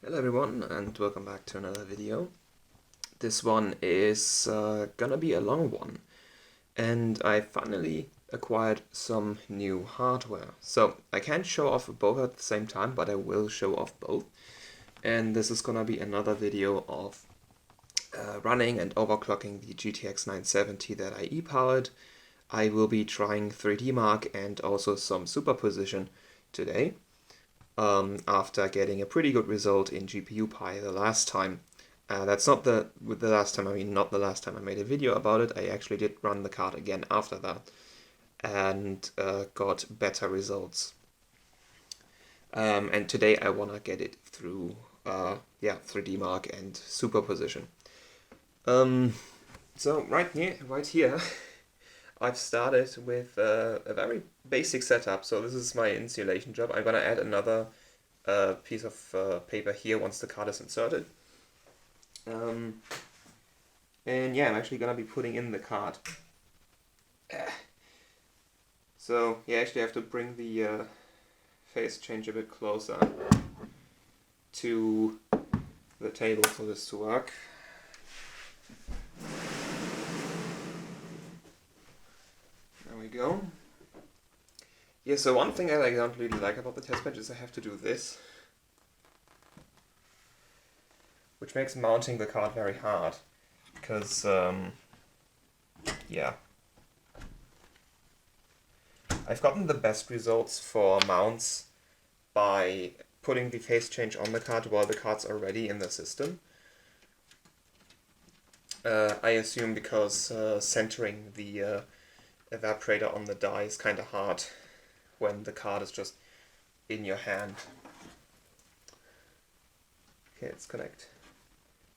Hello everyone and welcome back to another video. This one is gonna be a long one and I finally acquired some new hardware. So I can't show off both at the same time, but I will show off both. And this is gonna be another video of running and overclocking the GTX 970 that I e-powered. I will be trying 3D Mark and also some Superposition today. After getting a pretty good result in GPU Pi the last time. That's not the last time, I mean not the last time I made a video about it. I actually did run the card again after that and got better results. And today I want to get it through 3D Mark and Superposition. So right here I've started with a very basic setup. So this is my insulation job. I'm gonna add another piece of paper here once the card is inserted. And yeah, I'm actually gonna be putting in the card. So yeah, actually I have to bring the phase change a bit closer to the table for this to work. There we go. Yeah, so one thing I don't really like about the test bench is I have to do this, which makes mounting the card very hard, because, yeah. I've gotten the best results for mounts by putting the phase change on the card while the card's already in the system. I assume because centering the evaporator on the die is kind of hard when the card is just in your hand. Okay, let's connect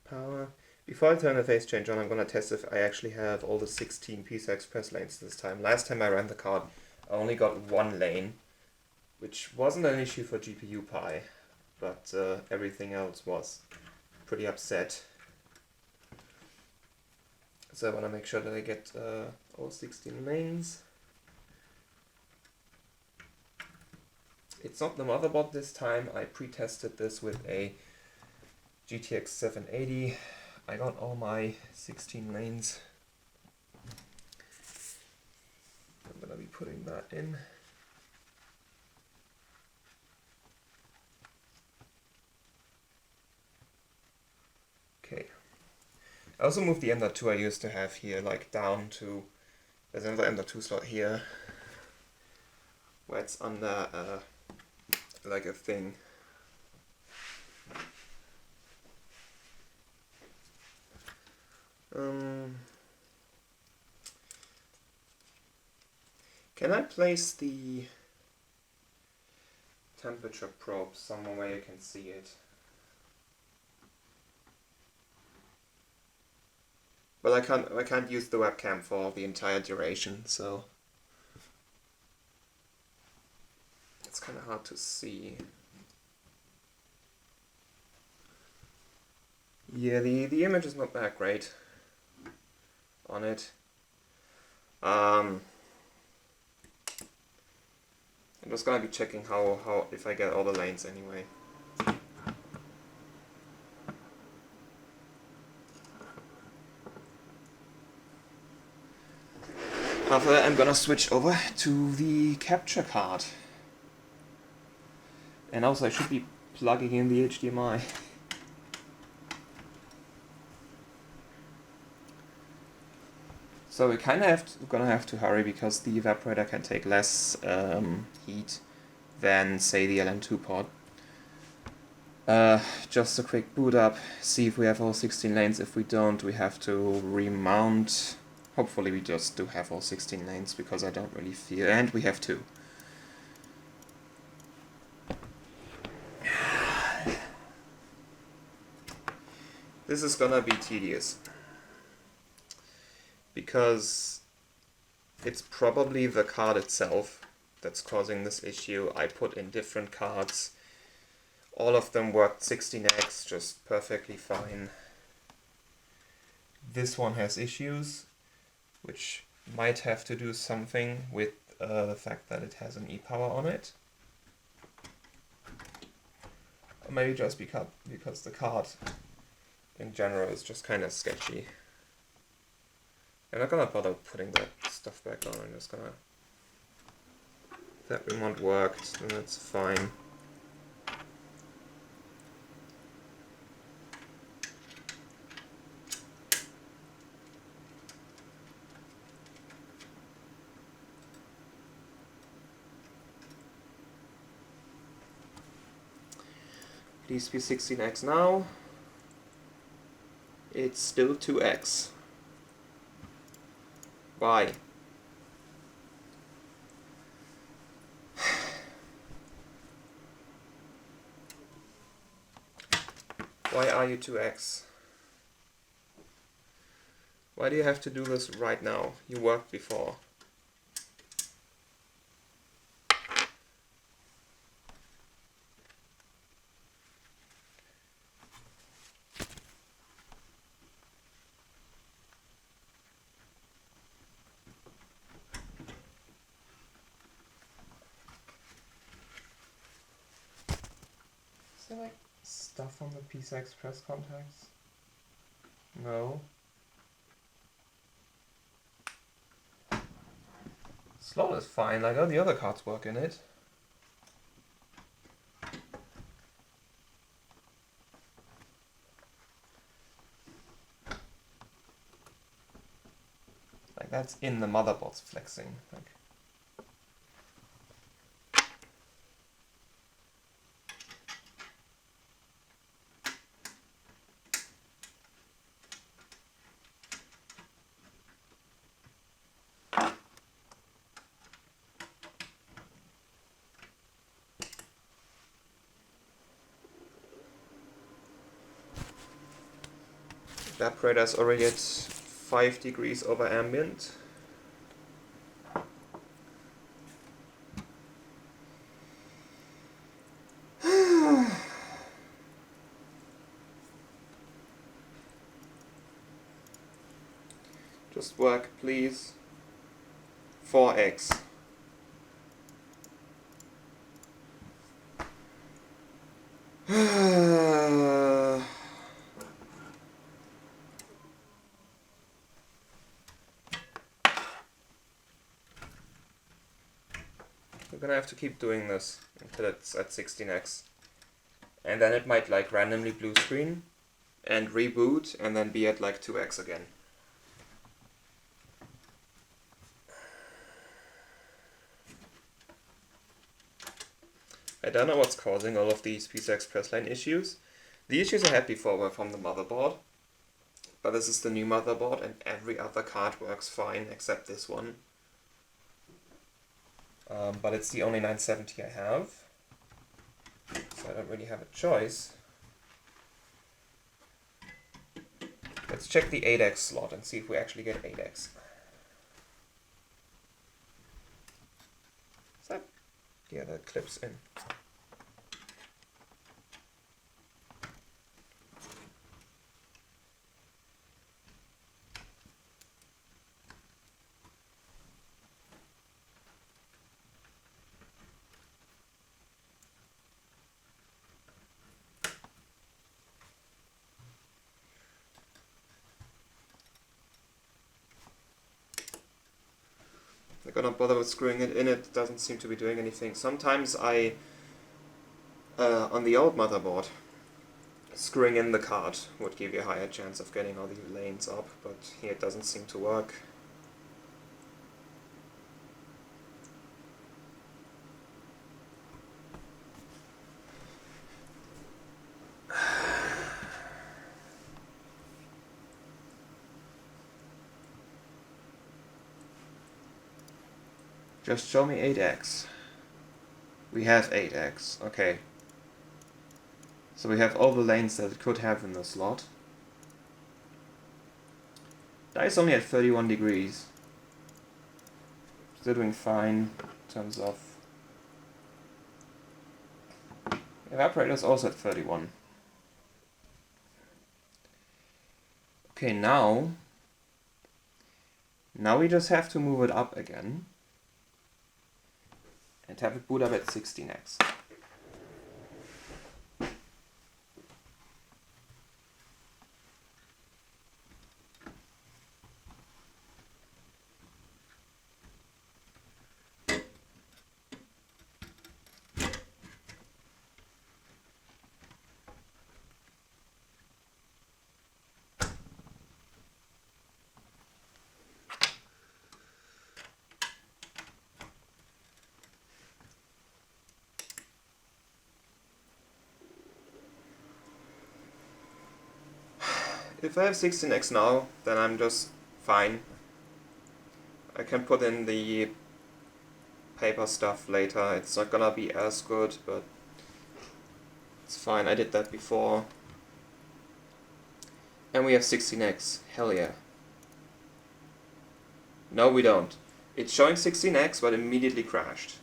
power. Before I turn the phase change on, I'm going to test if I actually have all the 16 PCI Express lanes this time. Last time I ran the card, I only got one lane, which wasn't an issue for GPU Pi, but everything else was pretty upset. So I want to make sure that I get all 16 lanes. It's not the motherboard this time. I pre-tested this with a GTX 780. I got all my 16 lanes. I'm going to be putting that in. Okay. I also moved the M.2 I used to have here, like down to, there's another M.2 slot here, where it's under like a thing. Can I place the temperature probe somewhere where you can see it? Well, I can't use the webcam for the entire duration, so it's kind of hard to see. Yeah, the image is not that great on it. I'm just gonna be checking how if I get all the lanes anyway. After that, I'm gonna switch over to the capture card. And also I should be plugging in the HDMI. So we're kind of gonna have to hurry because the evaporator can take less heat than, say, the LM2 pod. Just a quick boot up, see if we have all 16 lanes. If we don't, we have to remount. Hopefully we just do have all 16 lanes, because I don't really fear, and we have two. This is gonna be tedious, because it's probably the card itself that's causing this issue. I put in different cards. All of them worked 16x just perfectly fine. This one has issues, which might have to do something with the fact that it has an e-power on it. maybe just because the card in general is just kind of sketchy. I'm not gonna bother putting that stuff back on. I'm just gonna. If that remote worked, then that's fine. Please be 16x now. It's still 2x. Why? Why are you 2x? Why do you have to do this right now? You worked before. Is there like stuff on the PCI Express contacts? No. Slot is fine, like all the other cards work in it. Like that's in the motherboard's flexing. Like. Evaporator is already at 5 degrees over ambient. Just work, please. 4x. We're gonna have to keep doing this until it's at 16x. And then it might like randomly blue screen and reboot and then be at like 2x again. I don't know what's causing all of these PCI Express line issues. The issues I had before were from the motherboard, but this is the new motherboard and every other card works fine except this one. But it's the only 970 I have, so I don't really have a choice. Let's check the 8x slot and see if we actually get 8x. Is that? Yeah, that clips in. I'm gonna bother with screwing it in, it doesn't seem to be doing anything. Sometimes on the old motherboard, screwing in the card would give you a higher chance of getting all the lanes up, but here it doesn't seem to work. Just show me 8x. We have 8x, okay. So we have all the lanes that it could have in the slot. That is only at 31 degrees. Still doing fine in terms of... Evaporator is also at 31. Okay, now we just have to move it up again. And have it boot up at 16x. If I have 16X now, then I'm just fine. I can put in the paper stuff later. It's not gonna be as good, but it's fine. I did that before. And we have 16X. Hell yeah. No, we don't. It's showing 16X, but immediately crashed.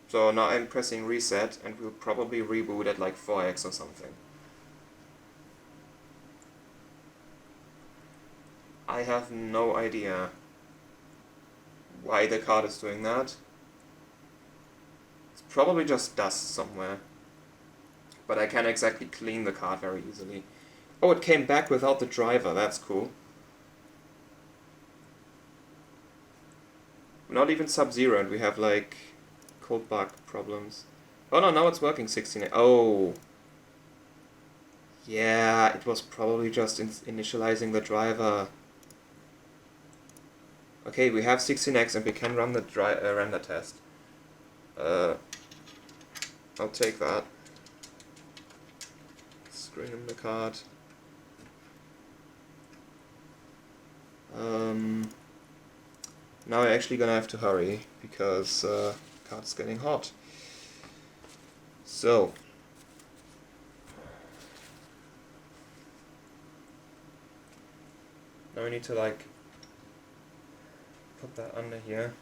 So now I'm pressing reset, and we'll probably reboot at like 4X or something. I have no idea why the card is doing that. It's probably just dust somewhere. But I can't exactly clean the card very easily. Oh, it came back without the driver, that's cool. Not even Sub-Zero, and we have like cold bug problems. Oh no, now it's working 16. Oh! Yeah, it was probably just initializing the driver. Okay, we have 16X and we can run the render test. I'll take that. Screen in the card. Now I'm actually gonna have to hurry because card's getting hot. So now we need to like put that under here.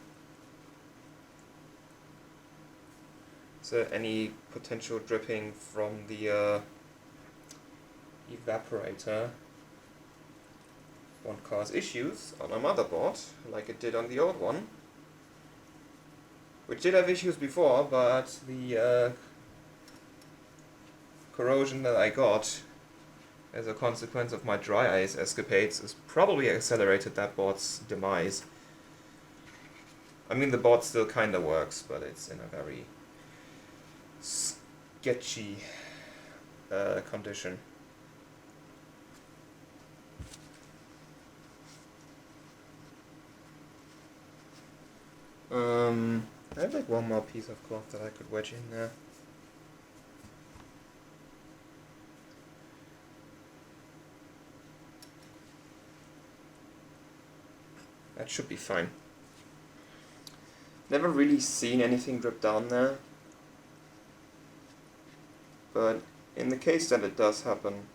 Is there any potential dripping from the evaporator? Won't cause issues on a motherboard like it did on the old one, which did have issues before, but the corrosion that I got as a consequence of my dry ice escapades has probably accelerated that board's demise. I mean, the board still kinda works, but it's in a very sketchy condition. I have like one more piece of cloth that I could wedge in there. That should be fine. Never really seen anything drip down there, but in the case that it does happen,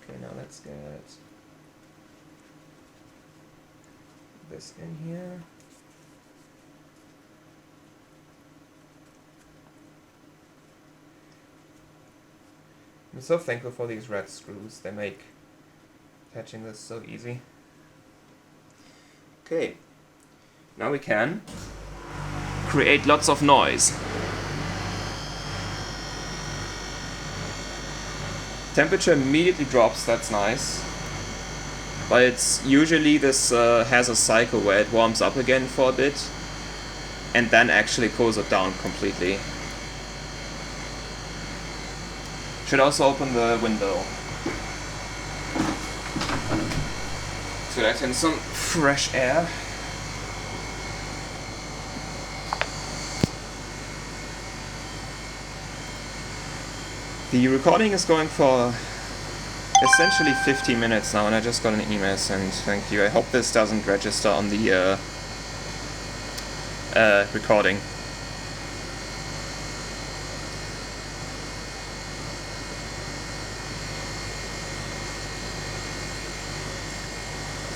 okay, now let's get this in here. I'm so thankful for these red screws. They make catching this so easy. Okay, now we can create lots of noise. Temperature immediately drops, that's nice. But it's usually this has a cycle where it warms up again for a bit and then actually cools it down completely. Should also open the window to let in some fresh air. The recording is going for essentially 15 minutes now, and I just got an email sent. Thank you. I hope this doesn't register on the recording.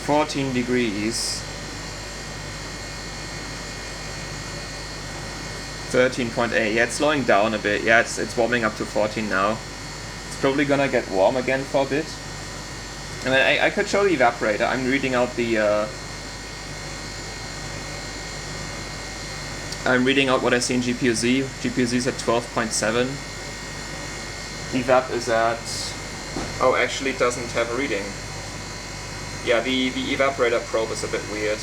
(14 degrees). 13.8. Yeah, it's slowing down a bit. Yeah, it's warming up to 14 now. It's probably gonna get warm again for a bit. And then I could show the evaporator. I'm reading out the I'm reading out what I see in GPU-Z. GPU-Z is at 12.7. Evap is at... Oh, actually it doesn't have a reading. Yeah, the evaporator probe is a bit weird.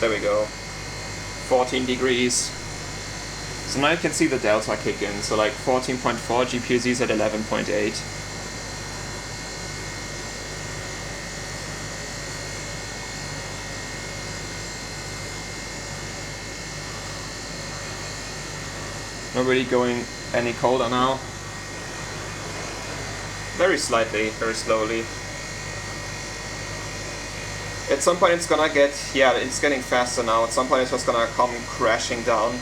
There we go. 14 degrees. So now you can see the delta kick in. So like 14.4, GPU-Z is at 11.8. Not really going any colder now. Very slightly, very slowly. At some point it's gonna get, yeah, it's getting faster now. At some point it's just gonna come crashing down.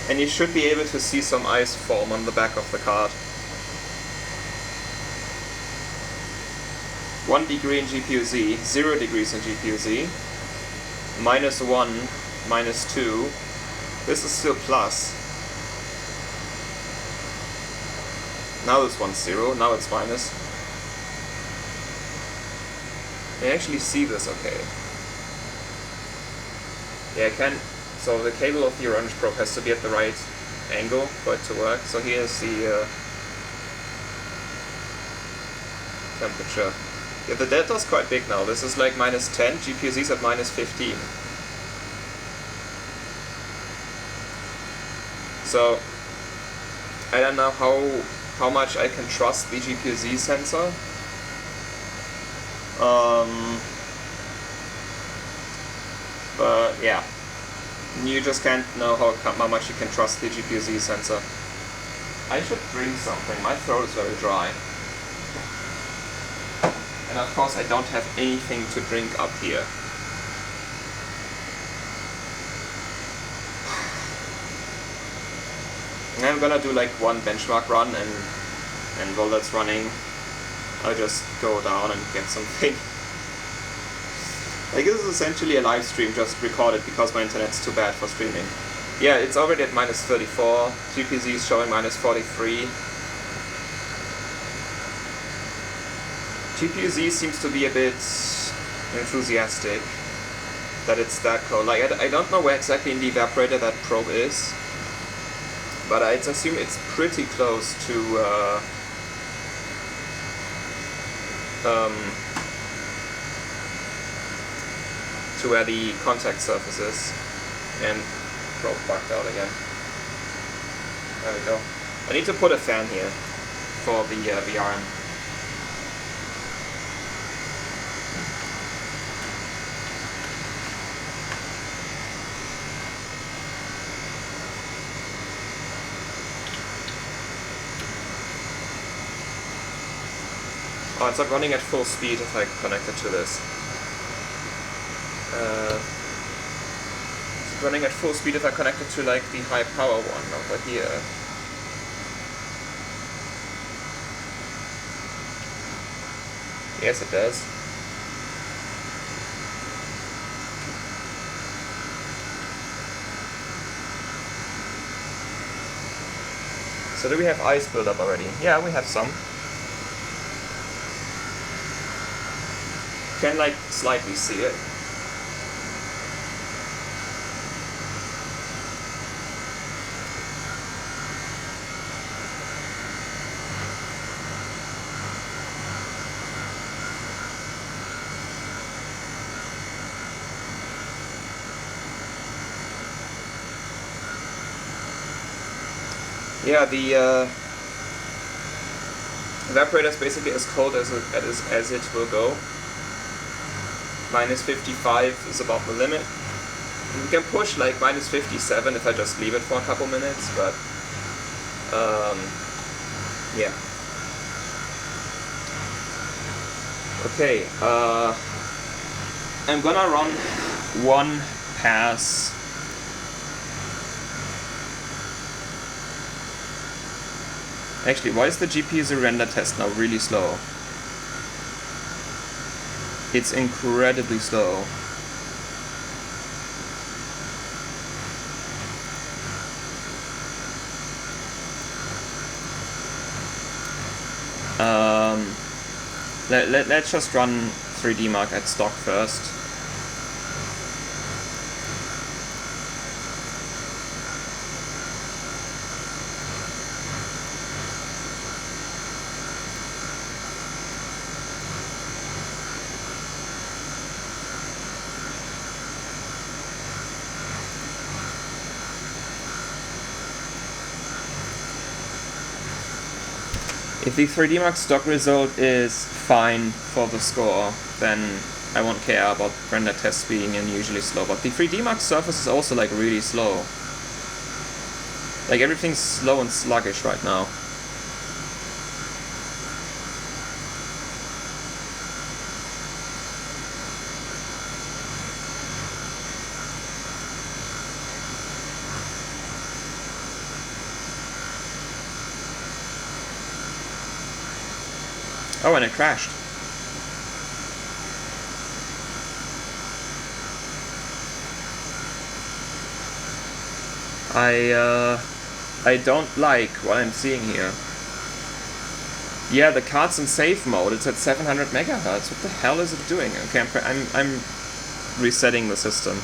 And you should be able to see some ice form on the back of the card. 1 degree in GPU-Z, 0 degrees in GPU-Z, -1, -2. This is still plus. Now this one's 0, now it's minus. I actually see this okay. Yeah, I can. So the cable of the orange probe has to be at the right angle for it to work. So here's the temperature. Yeah, the delta's quite big now. This is like -10, GPU-Z's at -15. So I don't know how much I can trust the GPU-Z sensor. But yeah, you just can't know how much you can trust the GPU-Z sensor. I should drink something. My throat is very dry. And of course I don't have anything to drink up here. I'm gonna do like one benchmark run, and while that's running, I'll just go down and get something. Like, this is essentially a live stream just recorded because my internet's too bad for streaming. Yeah, it's already at -34, GPU-Z is showing -43. GPU-Z seems to be a bit enthusiastic that it's that cold. Like, I don't know where exactly in the evaporator that probe is, but I'd assume it's pretty close to where the contact surface is. And probe bugged out again. There we go. I need to put a fan here for the VRM. Oh, it's not running at full speed if I connect it to this. It's running at full speed if I connect it to like the high power one over here. Yes, it does. So do we have ice buildup already? Yeah, we have some. Can like slightly see it. Yeah, the evaporator is basically as cold as it will go. -55 is about the limit. You can push like -57 if I just leave it for a couple minutes, but yeah. Okay, I'm gonna run one pass. Actually, why is the GPU-Z render test now really slow? It's incredibly slow. Let's just run 3D Mark at stock first. If the 3D Mark stock result is fine for the score, then I won't care about render tests being unusually slow, but the 3D Max surface is also like really slow. Like everything's slow and sluggish right now. Oh, and it crashed. I don't like what I'm seeing here. Yeah, the card's in safe mode. It's at 700 megahertz. What the hell is it doing? Okay, I'm resetting the system.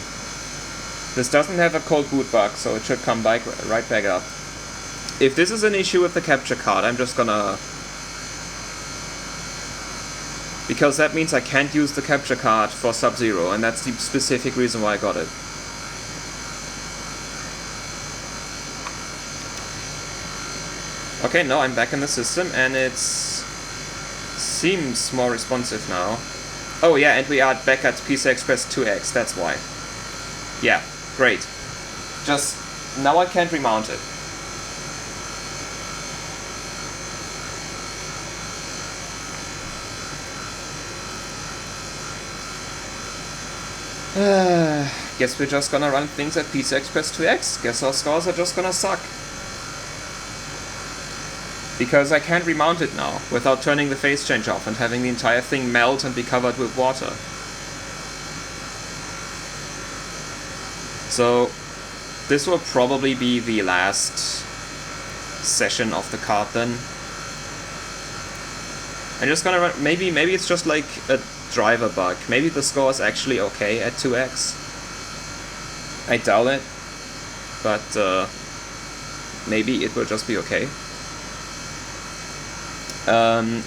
This doesn't have a cold boot bug, so it should come back right back up. If this is an issue with the capture card, I'm just gonna... Because that means I can't use the capture card for Sub-Zero, and that's the specific reason why I got it. Okay, now I'm back in the system, and it seems more responsive now. Oh yeah, and we are back at PCI Express 2X, that's why. Yeah, great. Just, now I can't remount it. Guess we're just gonna run things at PCI Express 2X. Guess our scores are just gonna suck. Because I can't remount it now, without turning the phase change off and having the entire thing melt and be covered with water. So, this will probably be the last session of the card then. I'm just gonna run, maybe it's just like a driver bug. Maybe the score is actually okay at 2x. I doubt it, but maybe it will just be okay. And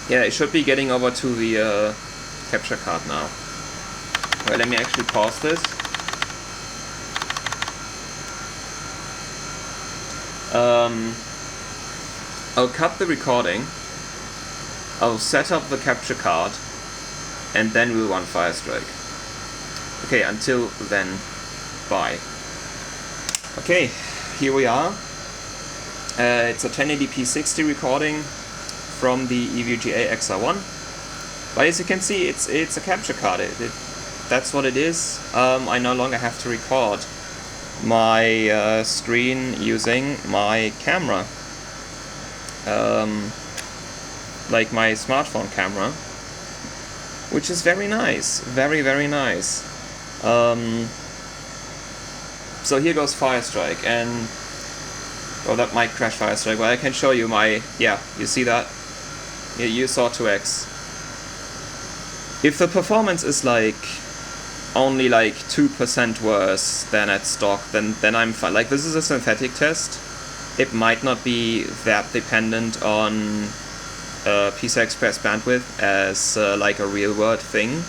yeah, it should be getting over to the capture card now. Well, let me actually pause this. I'll cut the recording, I'll set up the capture card, and then we'll run Firestrike. Okay, until then, bye. Okay, here we are. It's a 1080p 60 recording from the EVGA XR1. But as you can see, it's a capture card. That's what it is. I no longer have to record my screen using my camera. Like my smartphone camera. Which is very nice. Very, very nice. So here goes Firestrike, and... oh, that might crash Firestrike. Well, I can show you my... yeah, you see that? You saw 2x. If the performance is like... only like 2% worse than at stock, then I'm fine. Like, this is a synthetic test. It might not be that dependent on PCI Express bandwidth as like a real-world thing.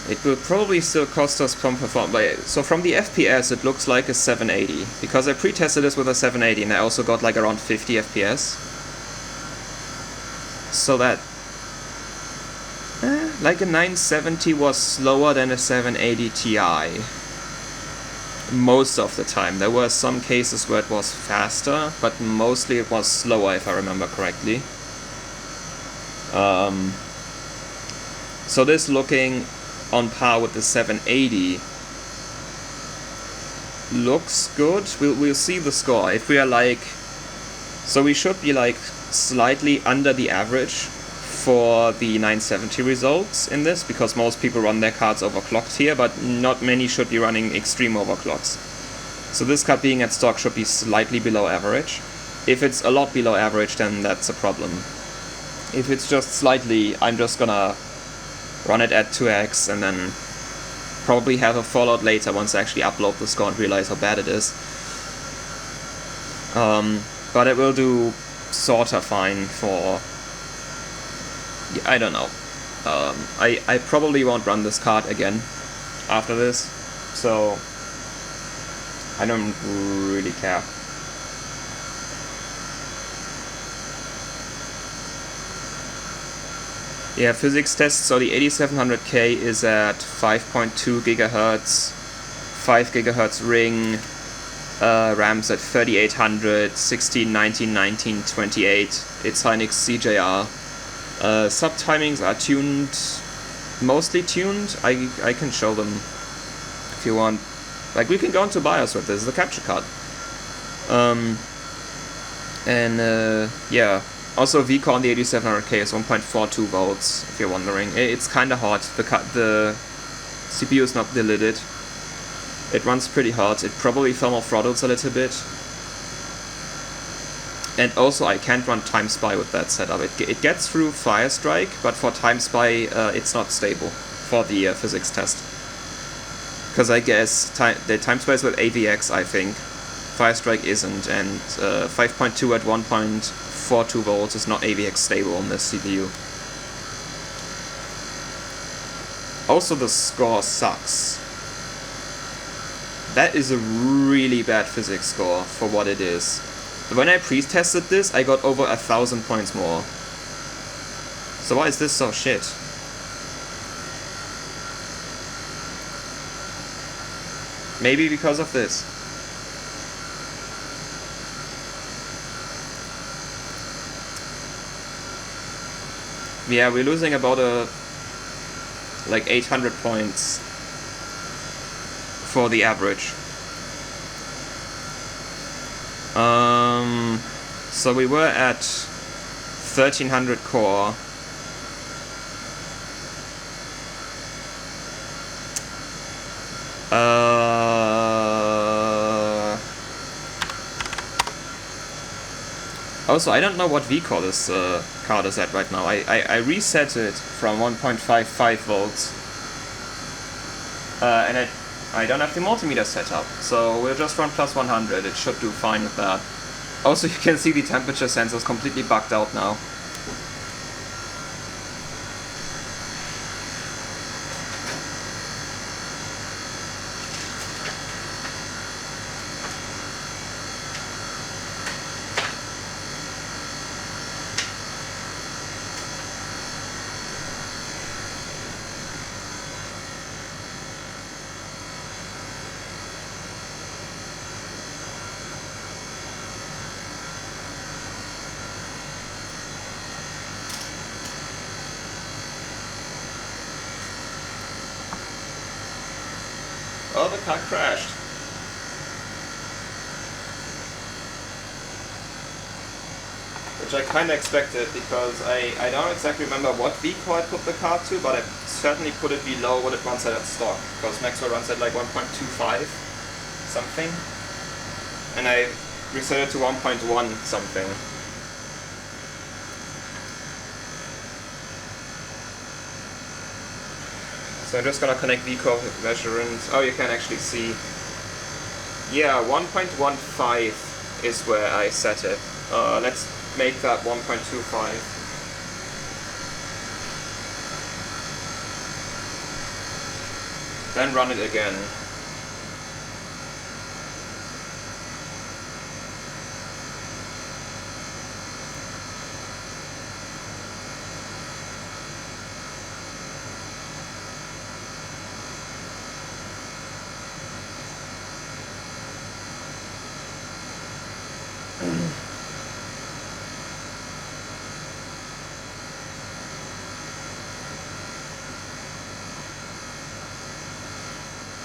It will probably still cost us some performance. So from the FPS it looks like a 780, because I pre-tested this with a 780 and I also got like around 50 FPS. So that like a 970 was slower than a 780 Ti. Most of the time. There were some cases where it was faster, but mostly it was slower if I remember correctly. So this looking on par with the 780 looks good. We'll see the score. If we are like... so we should be like slightly under the average for the 970 results in this, because most people run their cards overclocked here, but not many should be running extreme overclocks. So this card being at stock should be slightly below average. If it's a lot below average, then that's a problem. If it's just slightly, I'm just gonna run it at 2x and then probably have a fallout later once I actually upload the score and realize how bad it is. But it will do sorta fine for... I don't know. I probably won't run this card again after this, so I don't really care. Yeah, physics test, so the 8700K is at 5.2 gigahertz, 5 gigahertz ring, RAMs at 3800, 16, 19, 19, 28, it's Hynix CJR. Subtimings are tuned, mostly tuned. I can show them if you want. Like, we can go into BIOS with this, the capture card. Yeah. Also, VCore on the 8700K is 1.42 volts, if you're wondering. It's kinda hot. The CPU is not delidded. It runs pretty hot. It probably thermal throttles a little bit. And also, I can't run Time Spy with that setup. It gets through Firestrike, but for Time Spy, it's not stable for the physics test. Because I guess the Time Spy is with AVX, I think. Firestrike isn't, and 5.2 at 1.42 volts is not AVX stable on this CPU. Also, the score sucks. That is a really bad physics score for what it is. When I pre-tested this, I got over 1,000 points more. So why is this so shit? Maybe because of this. Yeah, we're losing about like 800 points for the average. So we were at 1300 core. Also, I don't know what VCore this card is at right now. I reset it from 1.55 volts. And I don't have the multimeter set up, so we'll just run plus 100. It should do fine with that. Also, you can see the temperature sensor is completely bugged out now. Oh, the car crashed. Which I kinda expected, because I don't exactly remember what VCore I put the card to, but I certainly put it below what it runs at stock, because Maxwell runs at like 1.25 something, and I reset it to 1.1 something. So I'm just gonna connect VCore measurement. Oh, you can actually see. Yeah, 1.15 is where I set it. Let's make that 1.25. Then run it again.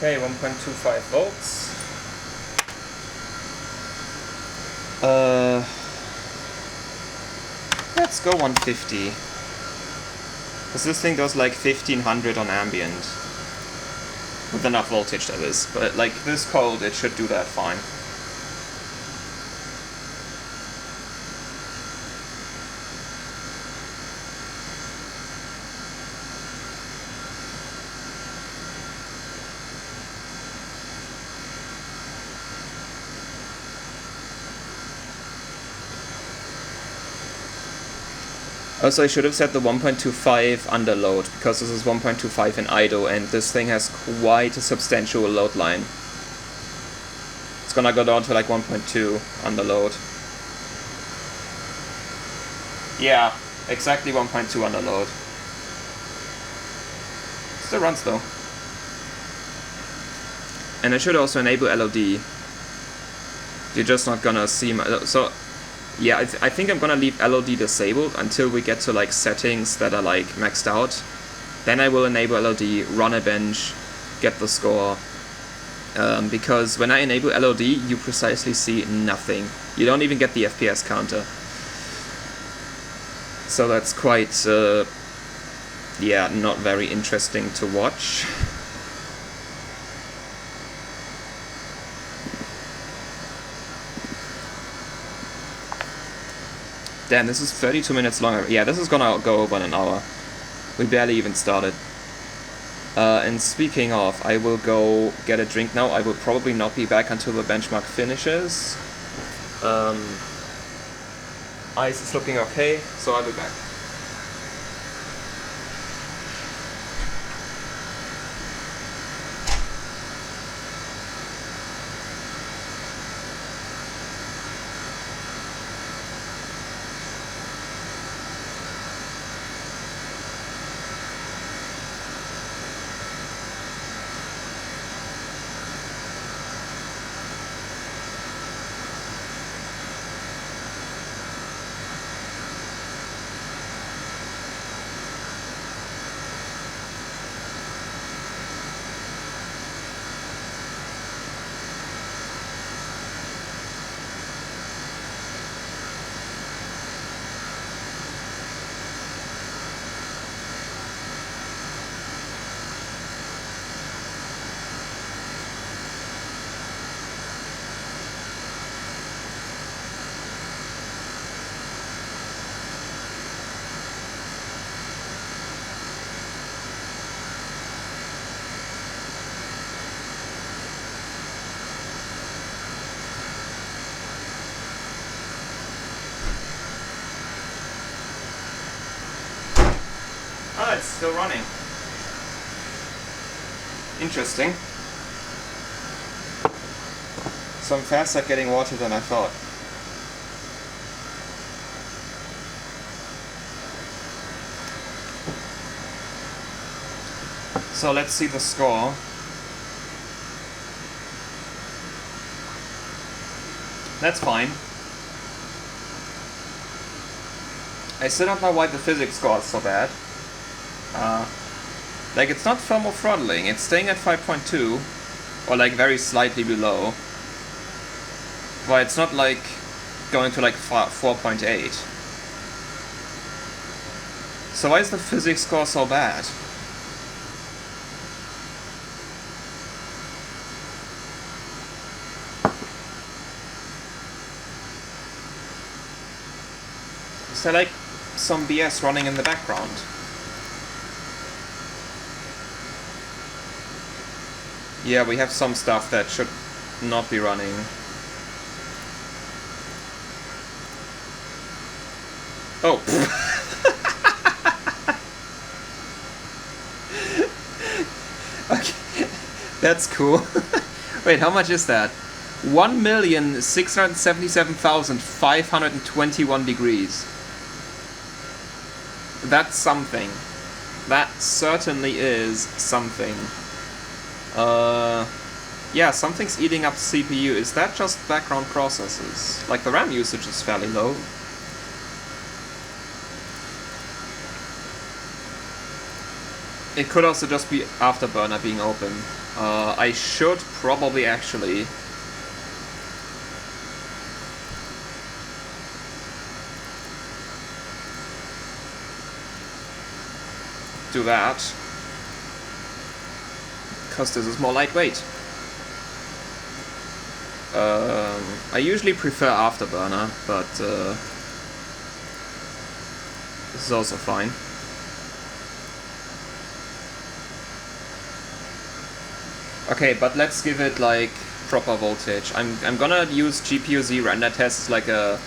Okay, 1.25 volts. Let's go 150. Because this thing does like 1500 on ambient. With enough voltage, that is. But like this cold, it should do that fine. Also, I should have set the 1.25 under load, because this is 1.25 in idle, and this thing has quite a substantial load line. It's gonna go down to like 1.2 under load. Yeah, exactly 1.2 under load. Still runs though. And I should also enable LOD. You're just not gonna see my... So, yeah, I think I'm gonna leave LOD disabled until we get to like settings that are like maxed out. Then I will enable LOD, run a bench, get the score. Because when I enable LOD, you precisely see nothing. You don't even get the FPS counter. So that's quite, yeah, not very interesting to watch. Damn, this is 32 minutes longer. Yeah, this is gonna go over an hour. We barely even started. And speaking of, I will go get a drink now. I will probably not be back until the benchmark finishes. Ice is looking okay, so I'll be back. Ah, it's still running. Interesting. So I'm faster at getting water than I thought. So let's see the score. That's fine. I still don't know why the physics score is so bad. Like, it's not thermal throttling, it's staying at 5.2, or like very slightly below. But it's not like going to like 4.8. So why is the physics score so bad? Is there like some BS running in the background? Yeah, we have some stuff that should not be running. Oh. Okay, that's cool. Wait, how much is that? 1,677,521 degrees. That's something. That certainly is something. Yeah, something's eating up CPU. Is that just background processes? Like, the RAM usage is fairly low. It could also just be Afterburner being open. I should probably actually do that, because this is more lightweight. I usually prefer Afterburner, but this is also fine. Okay, but let's give it like proper voltage. I'm gonna use GPU-Z render test as like a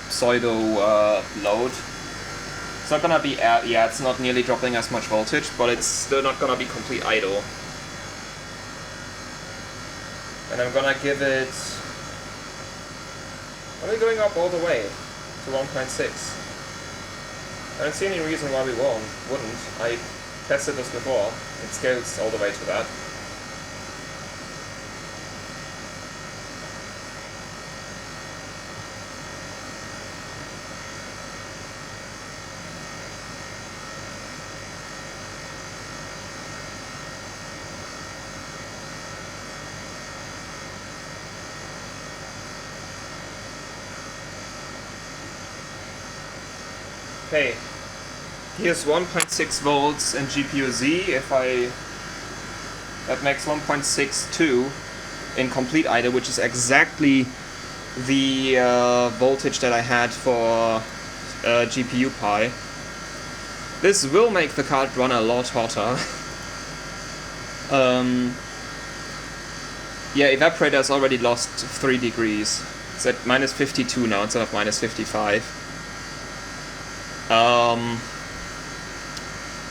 pseudo load. It's not gonna be yeah, it's not nearly dropping as much voltage, but it's still not gonna be complete idle. And I'm gonna give it... Are we going up all the way to 1.6? I don't see any reason why we wouldn't. I tested this before. It scales all the way to that. Okay, here's 1.6 volts in GPU Z. That makes 1.62 in complete idle, which is exactly the voltage that I had for GPU Pi. This will make the card run a lot hotter. Yeah, evaporator has already lost 3 degrees. It's at minus 52 now instead of minus 55.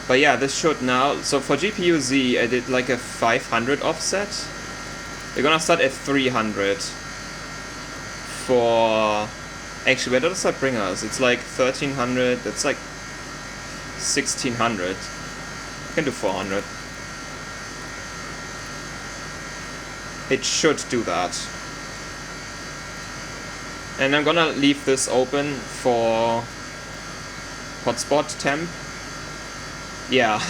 But yeah, this should now... So for GPU Z, I did like a 500 offset. We're gonna start at 300 for... Actually, where does that bring us? It's like 1300, that's like 1600. I can do 400. It should do that. And I'm gonna leave this open for hotspot temp. Yeah.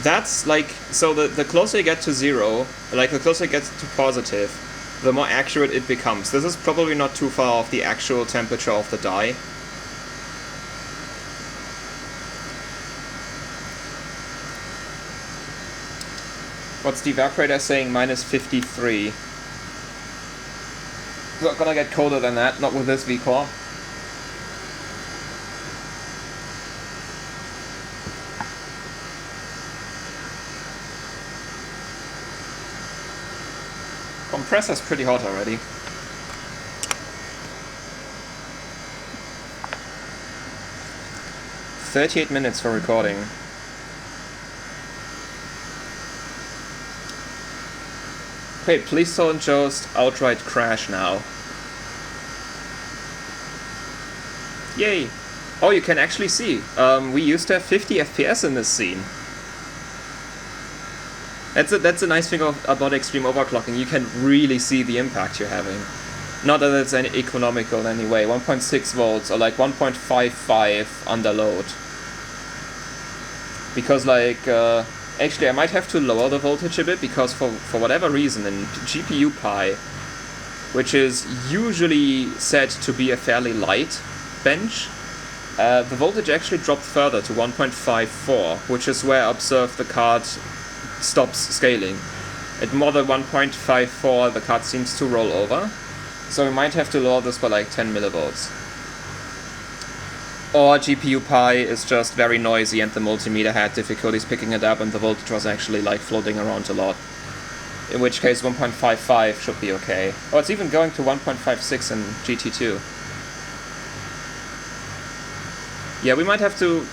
That's like, so the closer you get to 0, like the closer it gets to positive, the more accurate it becomes. This is probably not too far off the actual temperature of the die. What's the evaporator saying? Minus 53. It's not gonna get colder than that, not with this V-core. Compressor's pretty hot already. "38 minutes for recording." Okay, please don't just outright crash now. Yay! Oh, you can actually see. We used to have 50 FPS in this scene. That's a nice thing about extreme overclocking. You can really see the impact you're having. Not that it's any economical in any way. 1.6 volts or like 1.55 under load. Because like, actually I might have to lower the voltage a bit because for whatever reason in GPU Pi, which is usually said to be a fairly light bench, the voltage actually dropped further to 1.54, which is where I observed the card stops scaling. At more than 1.54 the card seems to roll over, so we might have to lower this by like 10 millivolts. Or GPU Pi is just very noisy and the multimeter had difficulties picking it up and the voltage was actually like floating around a lot. In which case 1.55 should be okay. Oh, it's even going to 1.56 in GT2. Yeah, we might have to...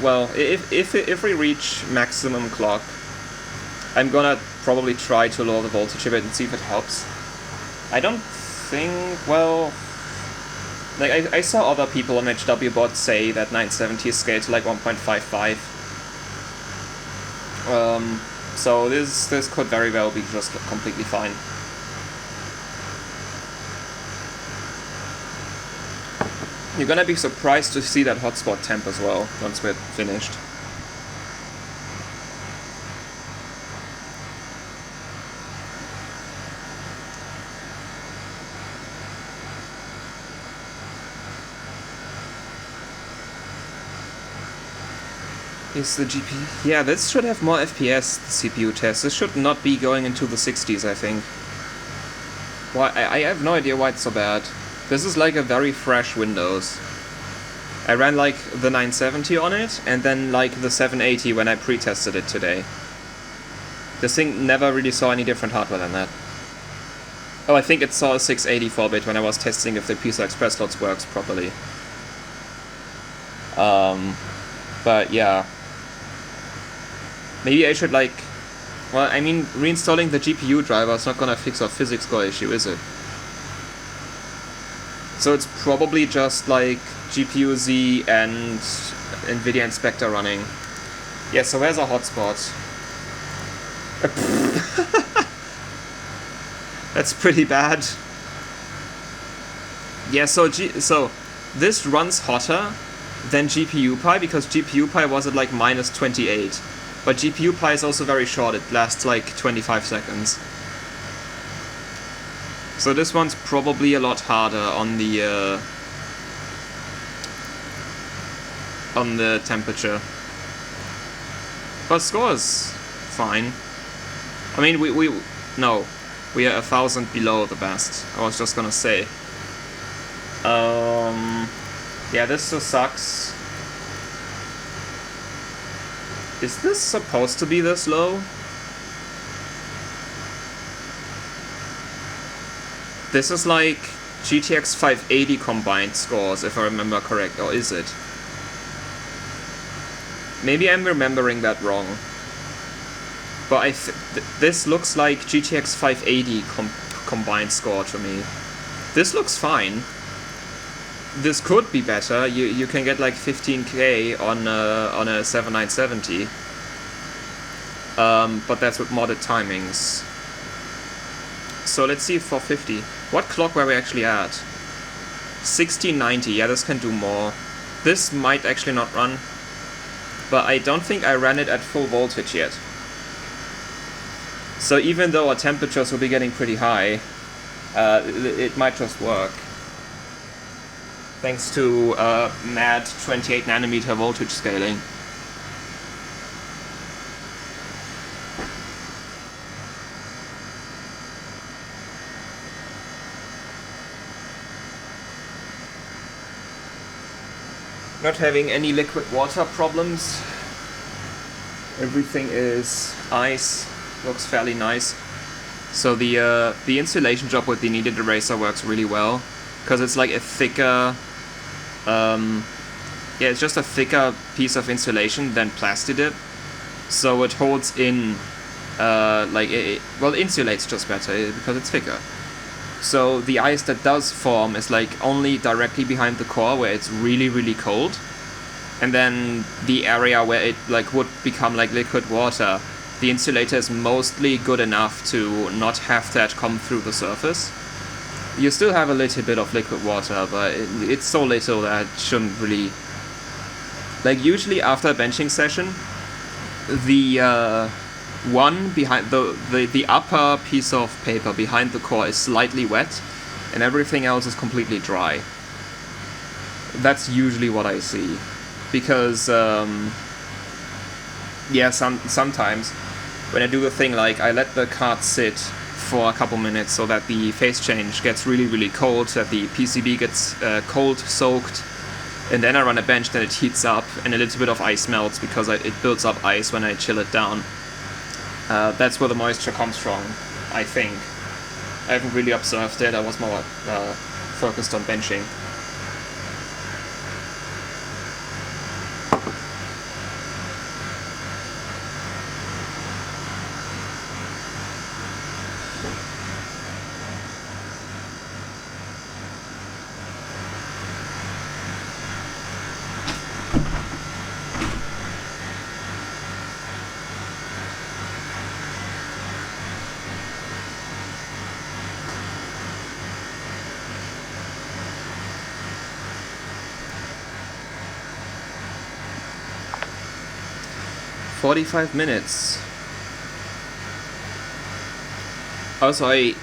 Well, if we reach maximum clock, I'm gonna probably try to lower the voltage a bit and see if it helps. I don't think, well... Like, I saw other people on HWBot say that 970 is scaled to like 1.55. So this could very well be just completely fine. You're gonna be surprised to see that hotspot temp as well, once we're finished. Is the GPU... Yeah, this should have more FPS, the CPU test. This should not be going into the 60s, I think. Why? I have no idea why it's so bad. This is like a very fresh Windows. I ran like the 970 on it, and then like the 780 when I pre-tested it today. This thing never really saw any different hardware than that. Oh, I think it saw a 684-bit when I was testing if the PCI Express slots works properly. But yeah. Maybe I should like... Well, I mean, reinstalling the GPU driver is not gonna fix our physics core issue, is it? So it's probably just like GPU-Z and NVIDIA Inspector running. Yeah, so where's our hotspot? That's pretty bad. Yeah, so this runs hotter than GPU-Pi because GPU-Pi was at like -28. But GPU-Pi is also very short, it lasts like 25 seconds. So this one's probably a lot harder on the temperature. But score is fine. I mean, we are 1,000 below the best. I was just gonna say. Yeah, this just sucks. Is this supposed to be this low? This is like GTX 580 combined scores, if I remember correct, or is it? Maybe I'm remembering that wrong. But this looks like GTX 580 combined score to me. This looks fine. This could be better. You can get like 15K on a 7970. But that's with modded timings. So let's see 450. What clock were we actually at? 1690. Yeah, this can do more. This might actually not run. But I don't think I ran it at full voltage yet. So even though our temperatures will be getting pretty high, it might just work. Thanks to mad 28 nanometer voltage scaling. Not having any liquid water problems. Everything is ice. Looks fairly nice. So the insulation job with the kneaded eraser works really well, because it's like a thicker, yeah, it's just a thicker piece of insulation than Plastidip, so it holds in, like well, it insulates just better because it's thicker. So the ice that does form is like only directly behind the core where it's really, really cold, and then the area where it like would become like liquid water, the insulator is mostly good enough to not have that come through the surface. You still have a little bit of liquid water, but it's so little that it shouldn't really... Like usually after a benching session, the one behind the upper piece of paper behind the core is slightly wet, and everything else is completely dry. That's usually what I see, because yeah, sometimes when I do a thing like I let the card sit for a couple minutes so that the phase change gets really, really cold, so that the PCB gets cold soaked, and then I run a bench, then it heats up and a little bit of ice melts because it builds up ice when I chill it down. That's where the moisture comes from, I think. I haven't really observed it, I was more focused on benching. "45 minutes. Also, I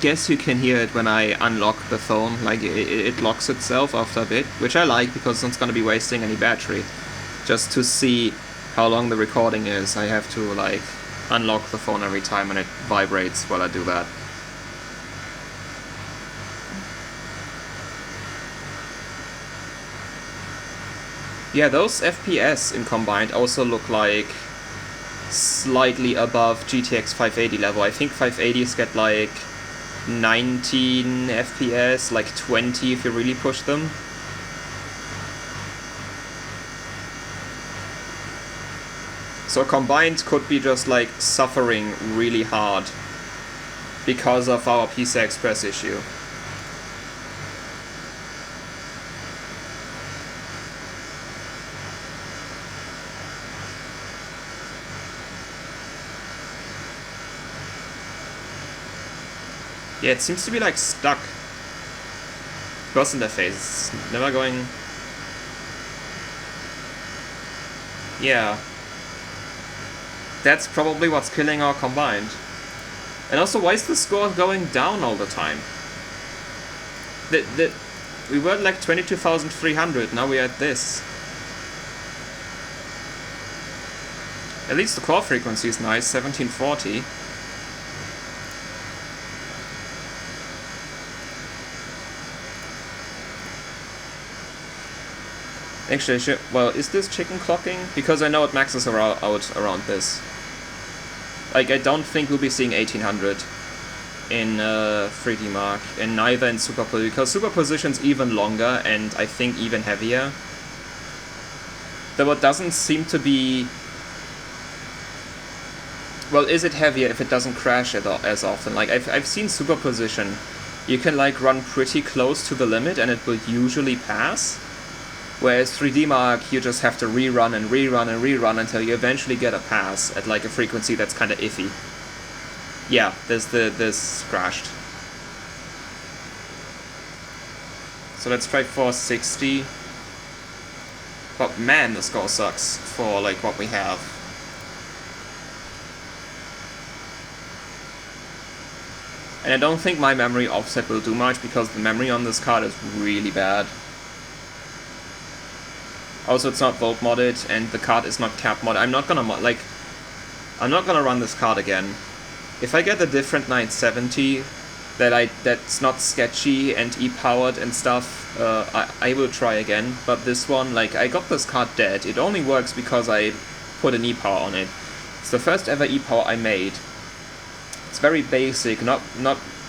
guess you can hear it when I unlock the phone, like it locks itself after a bit, which I like because it's not going to be wasting any battery. Just to see how long the recording is, I have to like unlock the phone every time and it vibrates while I do that. Yeah, those FPS in combined also look like slightly above GTX 580 level. I think 580s get like 19 FPS, like 20 if you really push them. So combined could be just like suffering really hard because of our PCI Express issue. Yeah, it seems to be like stuck. Cross interface, it's never going... Yeah. That's probably what's killing our combined. And also, why is the score going down all the time? We were at like 22,300, now we're at this. At least the core frequency is nice, 1740. Actually, well, is this chicken clocking? Because I know it maxes out around this. Like, I don't think we'll be seeing 1800 in 3D Mark, and neither in Superposition, because Superposition's even longer and I think even heavier. Though it doesn't seem to be... Well, is it heavier if it doesn't crash as often? Like, I've seen Superposition. You can, like, run pretty close to the limit and it will usually pass. Whereas 3D Mark, you just have to rerun and rerun and rerun until you eventually get a pass at like a frequency that's kind of iffy. Yeah, this crashed. So let's try 460. But man, the score sucks for like what we have. And I don't think my memory offset will do much because the memory on this card is really bad. Also, it's not volt modded, and the card is not cap modded. I'm not gonna run this card again. If I get a different 970 that's not sketchy and e-powered and stuff, I will try again. But this one, like, I got this card dead. It only works because I put an e-power on it. It's the first ever e-power I made. It's very basic, not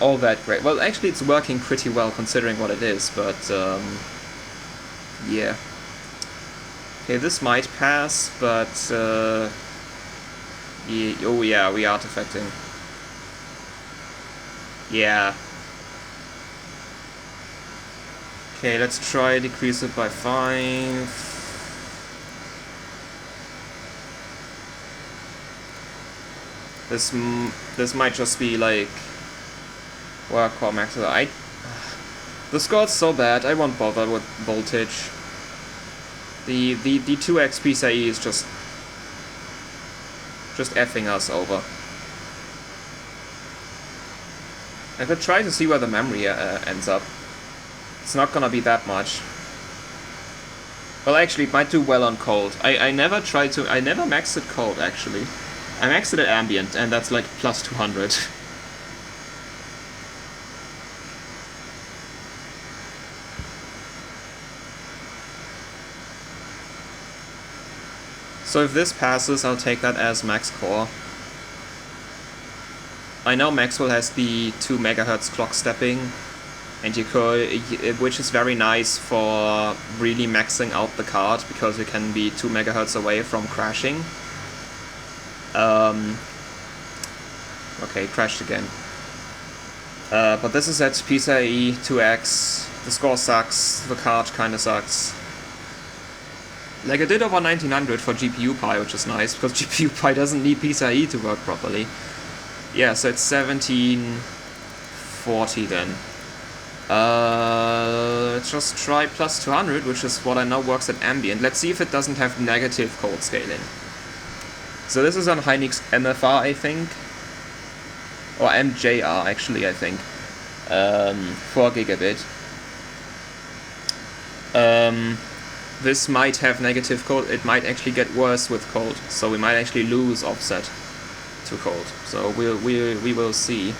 all that great. Well, actually, it's working pretty well considering what it is, but yeah. Okay, this might pass, but yeah, oh yeah, we are artifacting. Yeah. Okay, let's try decrease it by 5. This might just be like core max. The score's so bad. I won't bother with voltage. The 2x PCIe is just effing us over. I could try to see where the memory ends up. It's not gonna be that much. Well, actually, it might do well on cold. I never maxed it cold, actually. I maxed it at ambient, and that's like plus 200. So if this passes, I'll take that as max core. I know Maxwell has the 2 MHz clock stepping, and you could, which is very nice for really maxing out the card, because you can be 2 MHz away from crashing. Okay, crashed again. But this is at PCIe 2x, the score sucks, the card kinda sucks. Like, I did over 1900 for GPU Pi, which is nice, because GPU Pi doesn't need PCIe to work properly. Yeah, so it's 1740 then. Let's just try plus 200, which is what I know works at ambient. Let's see if it doesn't have negative cold scaling. So this is on Hynix MFR, I think. Or MJR, actually, I think. 4 gigabit. This might have negative cold. It might actually get worse with cold, so we might actually lose offset to cold. So we will see.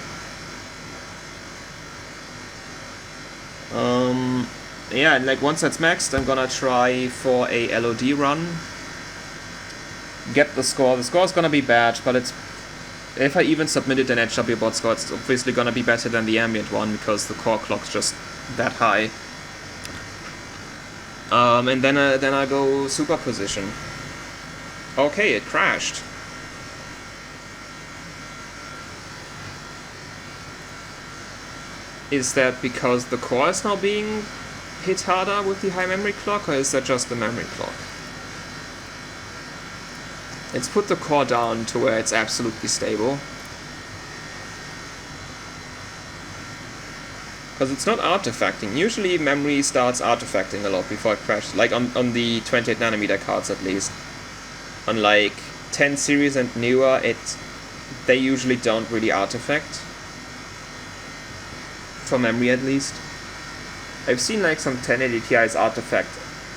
Yeah, and like once that's maxed, I'm gonna try for a LOD run. Get the score. The score is gonna be bad, but it's, if I even submitted an HW bot score, it's obviously gonna be better than the ambient one because the core clock's just that high. And then I go Superposition. Okay, it crashed. Is that because the core is now being hit harder with the high memory clock, or is that just the memory clock? Let's put the core down to where it's absolutely stable. Because it's not artifacting. Usually memory starts artifacting a lot before it crashes. Like on the 28nm cards at least. On like 10 series and newer, they usually don't really artifact. For memory at least. I've seen like some 1080 Ti's artifact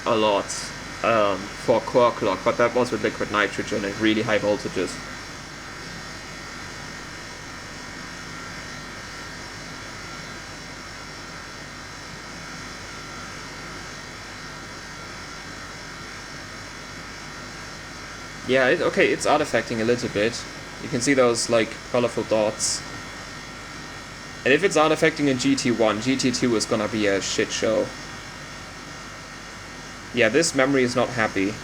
a lot for core clock, but that was with liquid nitrogen and really high voltages. Yeah, it's artifacting a little bit. You can see those like colorful dots. And if it's artifacting in GT1, GT2 is gonna be a shit show. Yeah, this memory is not happy.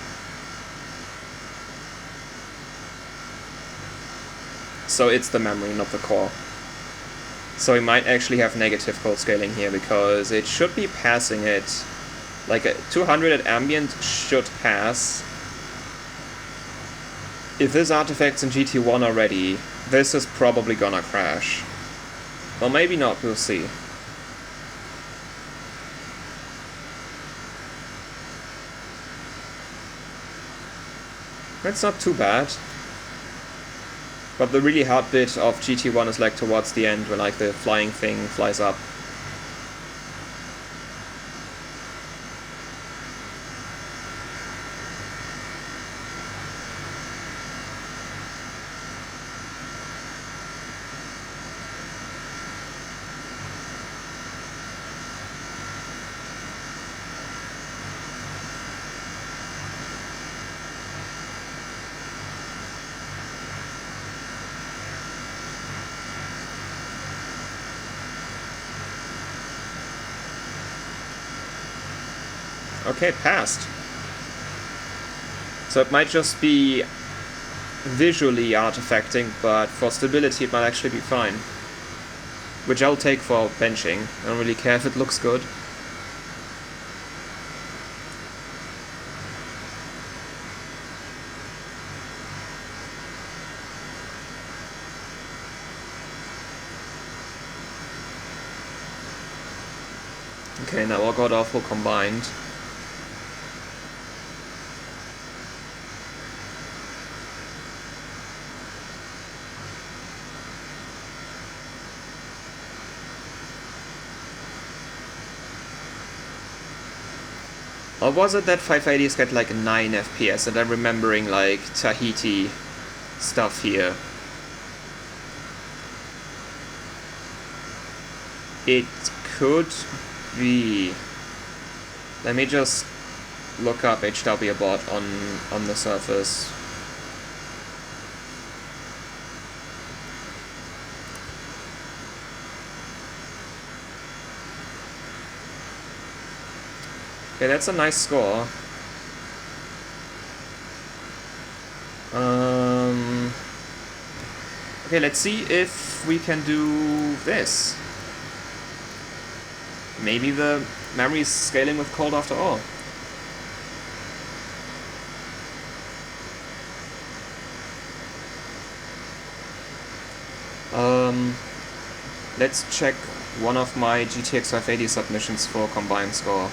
So it's the memory, not the core. So we might actually have negative code scaling here, because it should be passing it. Like a 200 at ambient should pass. If this artifact's in GT1 already, this is probably gonna crash. Or maybe not, we'll see. That's not too bad. But the really hard bit of GT1 is like towards the end, when like the flying thing flies up. Okay, passed. So it might just be visually artifacting, but for stability it might actually be fine. Which I'll take for benching. I don't really care if it looks good. Okay, now our god awful combined. Or was it that 580s get like 9 FPS and I'm remembering like Tahiti stuff here? It could be. Let me just look up HW bot on the surface. Okay, that's a nice score. Okay, let's see if we can do this. Maybe the memory is scaling with cold after all. Let's check one of my GTX 580 submissions for combined score.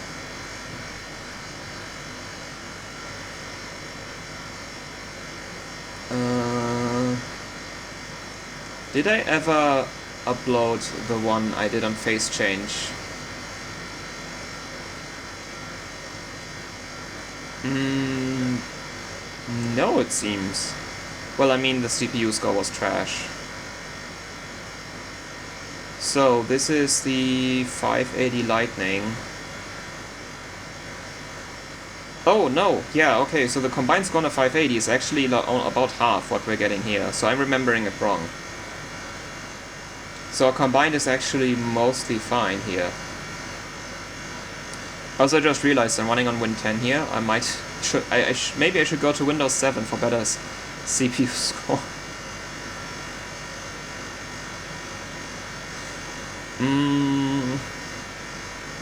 Did I ever upload the one I did on phase change? No, it seems. Well, I mean, the CPU score was trash. So, this is the 580 Lightning. Oh, no, yeah, okay, so the combined score on a 580 is actually about half what we're getting here, so I'm remembering it wrong. So our combined is actually mostly fine here. Also, I just realized I'm running on Win 10 here. Maybe I should go to Windows 7 for better CPU score.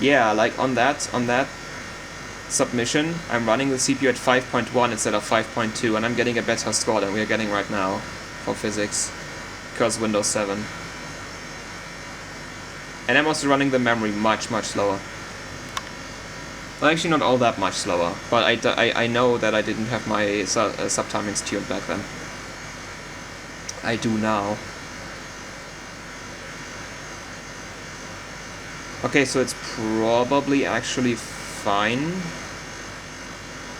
Yeah, like on that submission, I'm running the CPU at 5.1 instead of 5.2, and I'm getting a better score than we're getting right now for physics, because Windows 7. And I'm also running the memory much slower. Well, actually not all that much slower, but I know that I didn't have my subtimings tuned back then. I do now. Okay, so it's probably actually fine.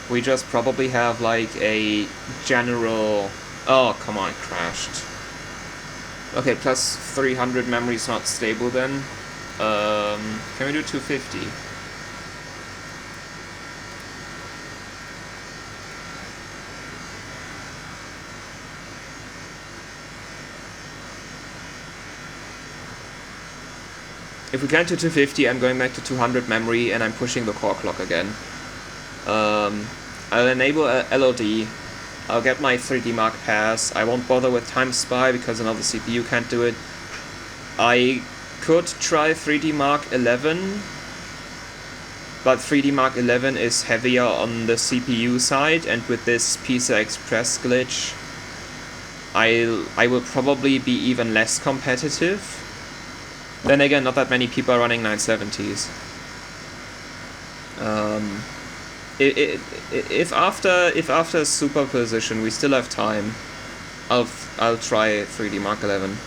We just probably have like a general... Oh, come on, it crashed. Okay, plus 300 memory is not stable then. Can we do 250? If we can't do 250, I'm going back to 200 memory and I'm pushing the core clock again. I'll enable a LOD. I'll get my 3D Mark pass. I won't bother with Time Spy because another CPU can't do it. I could try 3D Mark 11, but 3D Mark 11 is heavier on the CPU side, and with this PCI Express glitch, I will probably be even less competitive. Then again, not that many people are running 970s. If after Superposition we still have time, I'll try 3D Mark 11.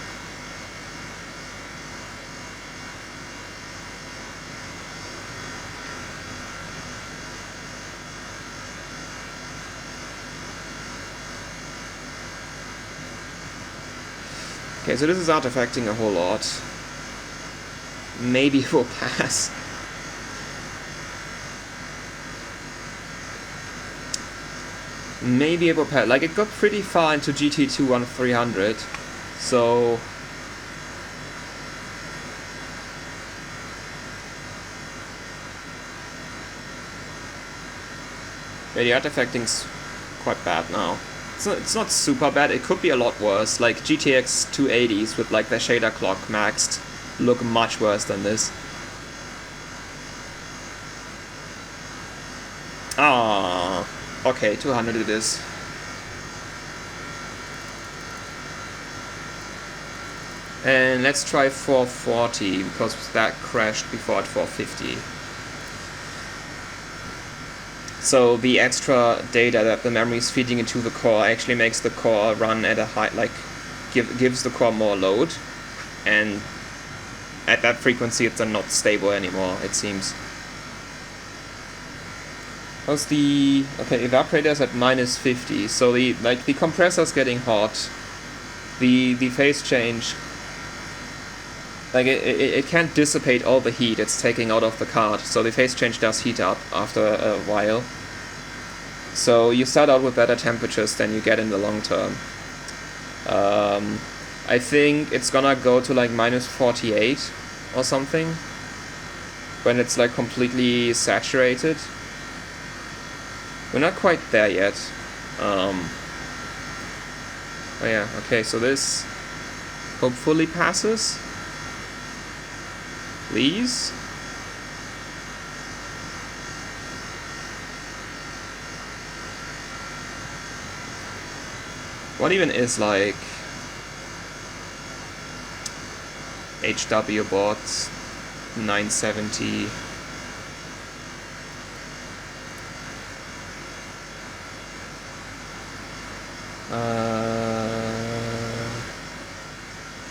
Okay, so this is artifacting a whole lot. Maybe it will pass. Maybe it will pass. Like, it got pretty far into GT2 on 300, so... Yeah, the artifacting's quite bad now. It's not super bad, it could be a lot worse. Like, GTX 280s with, like, the shader clock maxed look much worse than this. Ah, okay, 200 it is. And let's try 440 because that crashed before at 450. So the extra data that the memory is feeding into the core actually makes the core run at a high, like, gives the core more load, and at that frequency it's not stable anymore, it seems. How's the... Okay, evaporator's at -50, so the compressor's getting hot. The phase change... Like, it can't dissipate all the heat it's taking out of the card, so the phase change does heat up after a while. So you start out with better temperatures than you get in the long term. I think it's gonna go to like -48 or something when it's like completely saturated. We're not quite there yet. Oh yeah, okay, so this hopefully passes. Please? What even is like HW bots 970?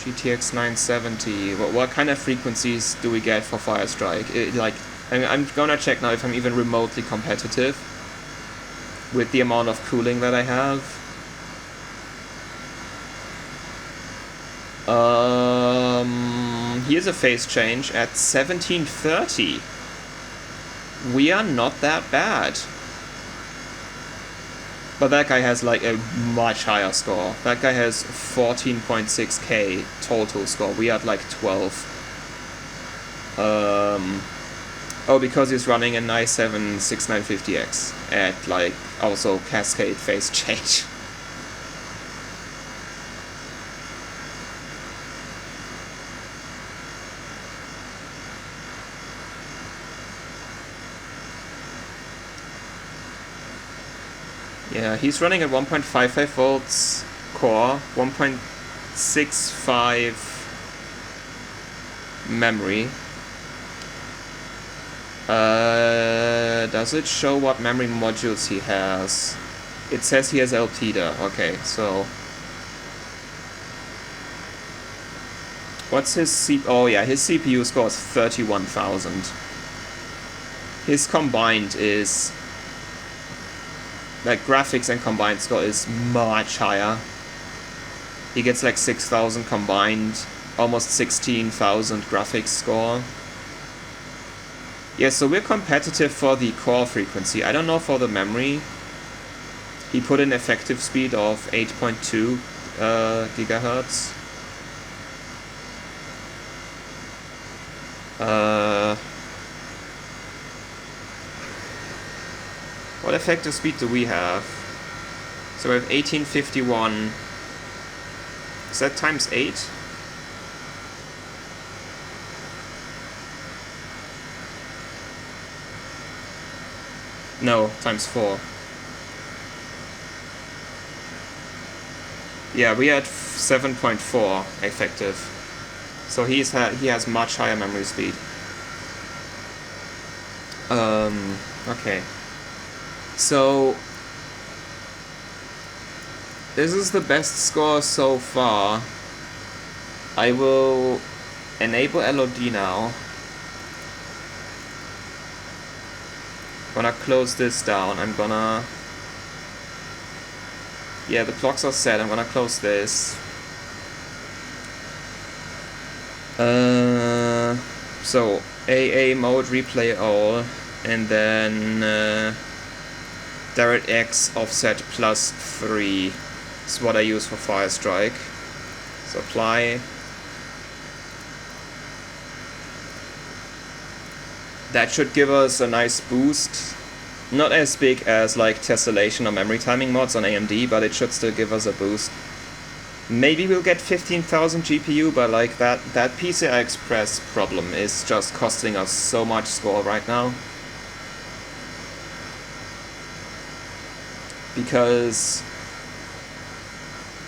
GTX 970. What kind of frequencies do we get for Firestrike? I'm gonna check now if I'm even remotely competitive with the amount of cooling that I have. Here's a phase change at 1730. We are not that bad. But that guy has like a much higher score. That guy has 14.6k total score. We had like 12. Oh, because he's running a i7 6950X at like also cascade phase change. Yeah, he's running at 1.55 volts core, 1.65 memory. Does it show what memory modules he has? It says he has Elpida. Okay, so what's his oh yeah, his CPU score is 31,000. His combined is, like, graphics and combined score is much higher. He gets like 6,000 combined, almost 16,000 graphics score. Yeah, so we're competitive for the core frequency. I don't know for the memory. He put an effective speed of 8.2 gigahertz. What effective speed do we have? So we have 1851. Is that times 8? No, times 4. Yeah, we had 7.4 effective. So he has much higher memory speed. Okay. So this is the best score so far. I will enable LOD now. Gonna close this down. I'm gonna... Yeah, the clocks are set. I'm gonna close this. So AA mode, replay all, and then DirectX offset +3 is what I use for Firestrike. So apply. That should give us a nice boost. Not as big as like tessellation or memory timing mods on AMD, but it should still give us a boost. Maybe we'll get 15,000 GPU, but like that PCI Express problem is just costing us so much score right now. Because,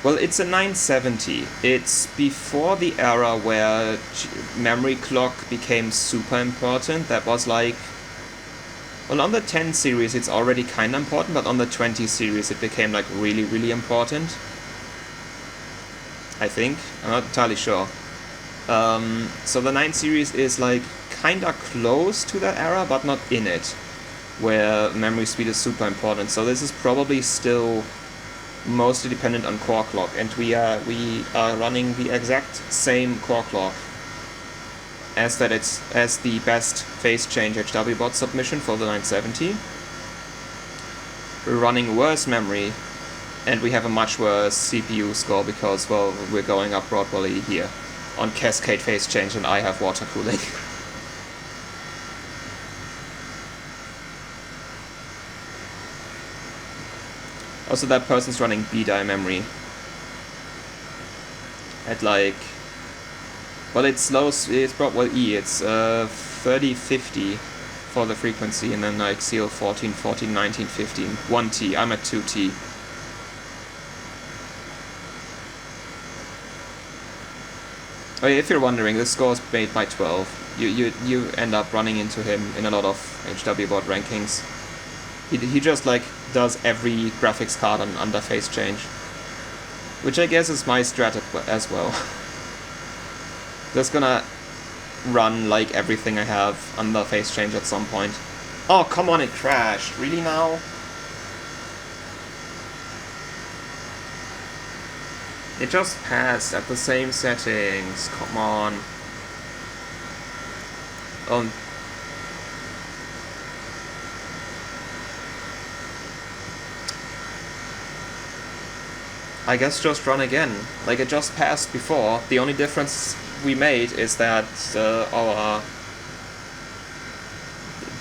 well, it's a 970. It's before the era where memory clock became super important. That was like, well, on the 10 series it's already kind of important, but on the 20 series it became like really, really important. I think. I'm not entirely sure. So the 9 series is like kinda close to that era, but not in it, where memory speed is super important. So this is probably still mostly dependent on core clock, and we are running the exact same core clock as the best phase change HW bot submission for the 970. We're running worse memory, and we have a much worse CPU score because, well, we're going up broadly here on cascade phase change, and I have water cooling. Also, that person's running B-die memory at like, well, it's low, it's probably it's 3050 for the frequency, and then like CL 14, 14, 19, 15, 1T. I'm at 2T. Oh yeah, if you're wondering, this score is made by 12. You end up running into him in a lot of HW bot rankings. He just like does every graphics card on under phase change, which I guess is my strat as well. Just gonna run like everything I have under phase change at some point. Oh come on, it crashed. Really now? It just passed at the same settings. Come on. I guess just run again. Like, it just passed before. The only difference we made is that our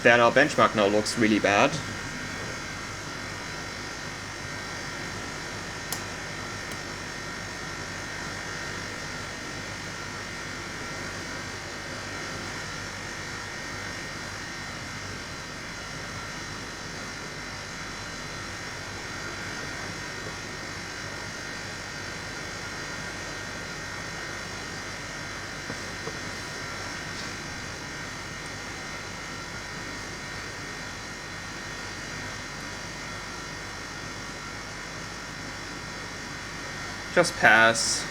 benchmark now looks really bad. Just pass.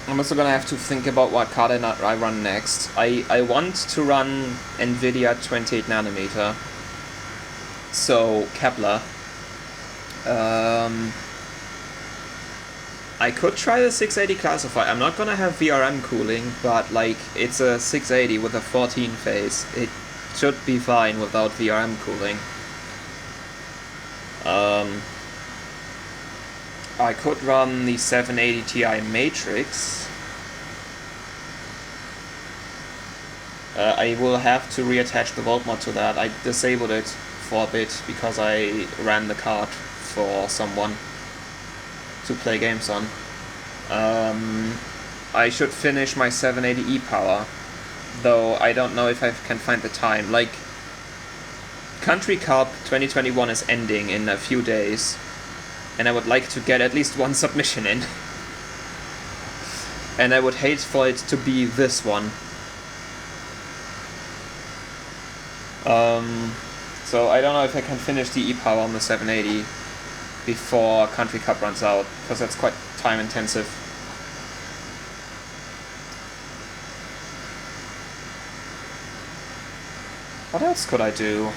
I'm also gonna have to think about what card I run next. I want to run NVIDIA 28nm. So, Kepler. I could try the 680 classifier. I'm not gonna have VRM cooling, but like, it's a 680 with a 14 phase. It should be fine without VRM cooling. I could run the 780 Ti Matrix. I will have to reattach the Volt mod to that. I disabled it for a bit because I ran the card for someone to play games on. I should finish my 780E power, though I don't know if I can find the time. Like, Country Cup 2021 is ending in a few days, and I would like to get at least one submission in. And I would hate for it to be this one. So I don't know if I can finish the E-Power on the 780 before Country Cup runs out, because that's quite time intensive. What else could I do?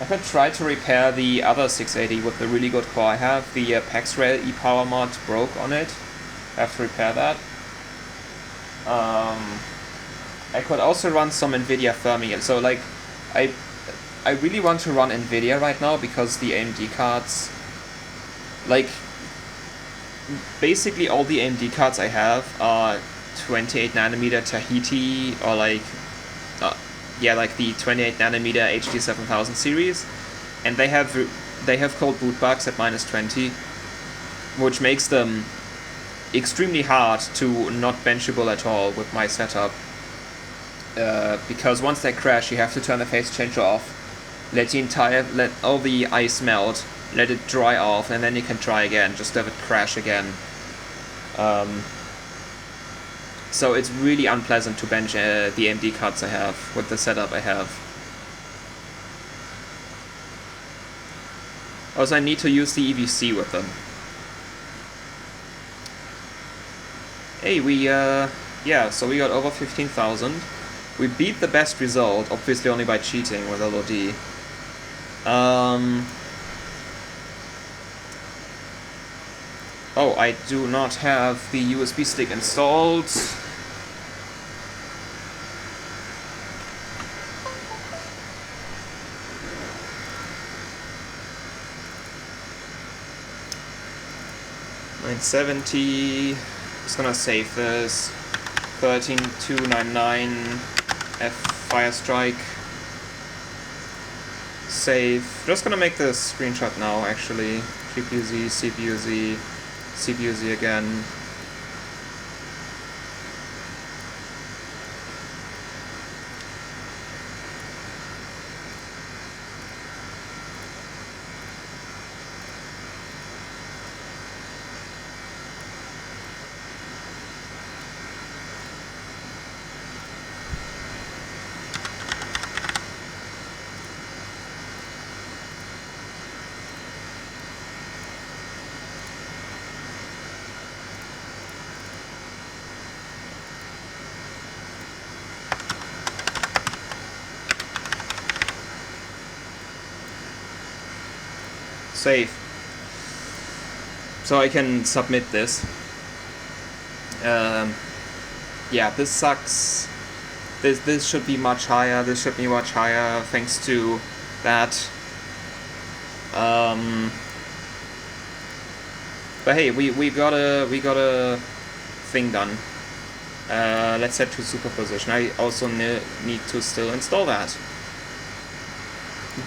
I could try to repair the other 680 with the really good core I have. The PAX Rail E-Power mod broke on it. I have to repair that. I could also run some NVIDIA firming. So like, I really want to run NVIDIA right now because the AMD cards, like, basically all the AMD cards I have are 28nm Tahiti, or like, like the 28nm HD 7000 series, and they have cold boot bugs at -20, which makes them extremely hard to not benchable at all with my setup. Because once they crash, you have to turn the phase changer off, let all the ice melt, let it dry off, and then you can try again, just have it crash again. So it's really unpleasant to bench the AMD cards I have with the setup I have. Also, I need to use the EVC with them. Hey, so we got over 15,000. We beat the best result, obviously only by cheating with LOD. Oh, I do not have the USB stick installed. $970. Just gonna save this. 13299 F Fire Strike. Save. Just gonna make the screenshot now, actually. GPU-Z, CPU-Z, CPU-Z again. Save. So I can submit this. Yeah, this sucks. This should be much higher. This should be much higher thanks to that. But hey, we got a thing done. Let's head to Superposition. I also need to still install that.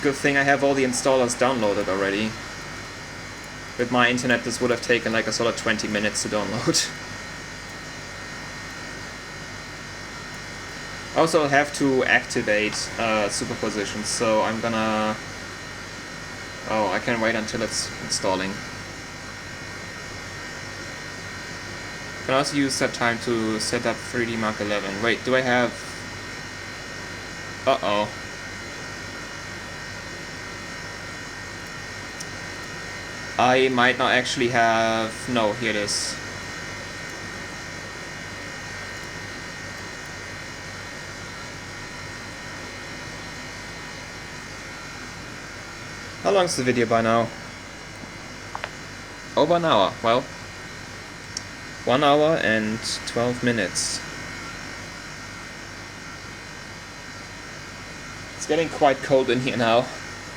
Good thing I have all the installers downloaded already. With my internet, this would have taken like a solid 20 minutes to download. I also have to activate Superposition, so I'm gonna... Oh, I can wait until it's installing. I can also use that time to set up 3D Mark 11. Wait, do I have... Uh-oh. I might not actually have... No, here it is. How long's the video by now? Over an hour. Well, 1 hour and 12 minutes. It's getting quite cold in here now.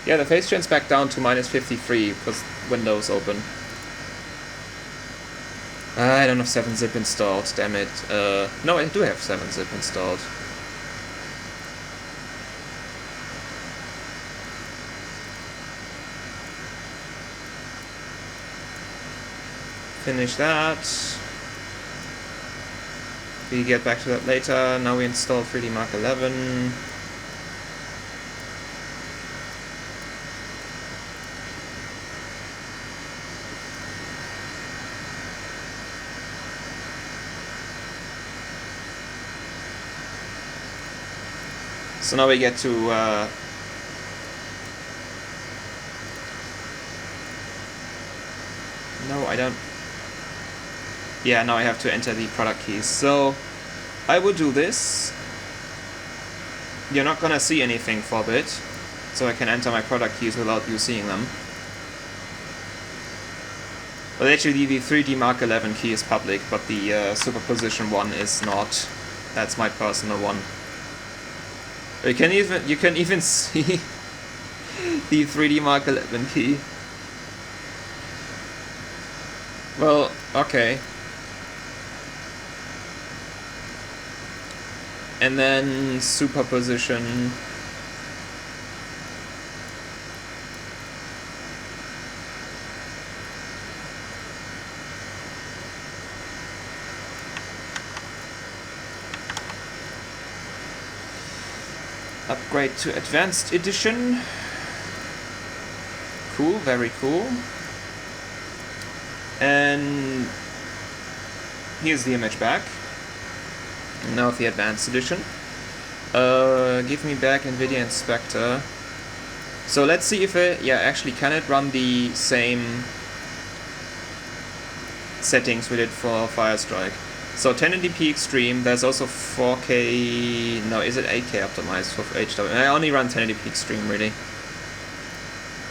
Yeah, the phase change's back down to -53 because Windows open. I don't have 7-zip installed, damn it. No, I do have 7-zip installed. Finish that. We get back to that later. Now we install 3D Mark 11. So now we get to no, I don't. Yeah, now I have to enter the product keys. So I will do this. You're not gonna see anything for a bit, so I can enter my product keys without you seeing them. Well, actually the 3D Mark 11 key is public, but the Superposition one is not. That's my personal one. You can even see the 3D Mark 11 key. Well, okay. And then Superposition. Upgrade to Advanced Edition. Cool, very cool. And here's the image back. Now the Advanced Edition. Give me back NVIDIA Inspector. So let's see if it, yeah, actually can it run the same settings we did for Firestrike. So 1080p Extreme, there's also 4K, no, is it 8K optimized for HW? I only run 1080p Extreme really.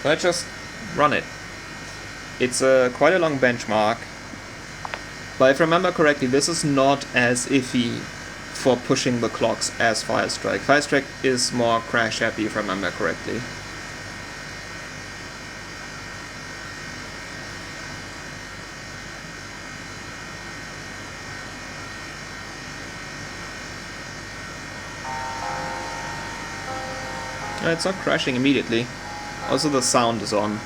Let's just run it. It's quite a long benchmark. But if I remember correctly, this is not as iffy for pushing the clocks as Firestrike. Firestrike is more crash happy if I remember correctly. It's not crashing immediately. Also the sound is on,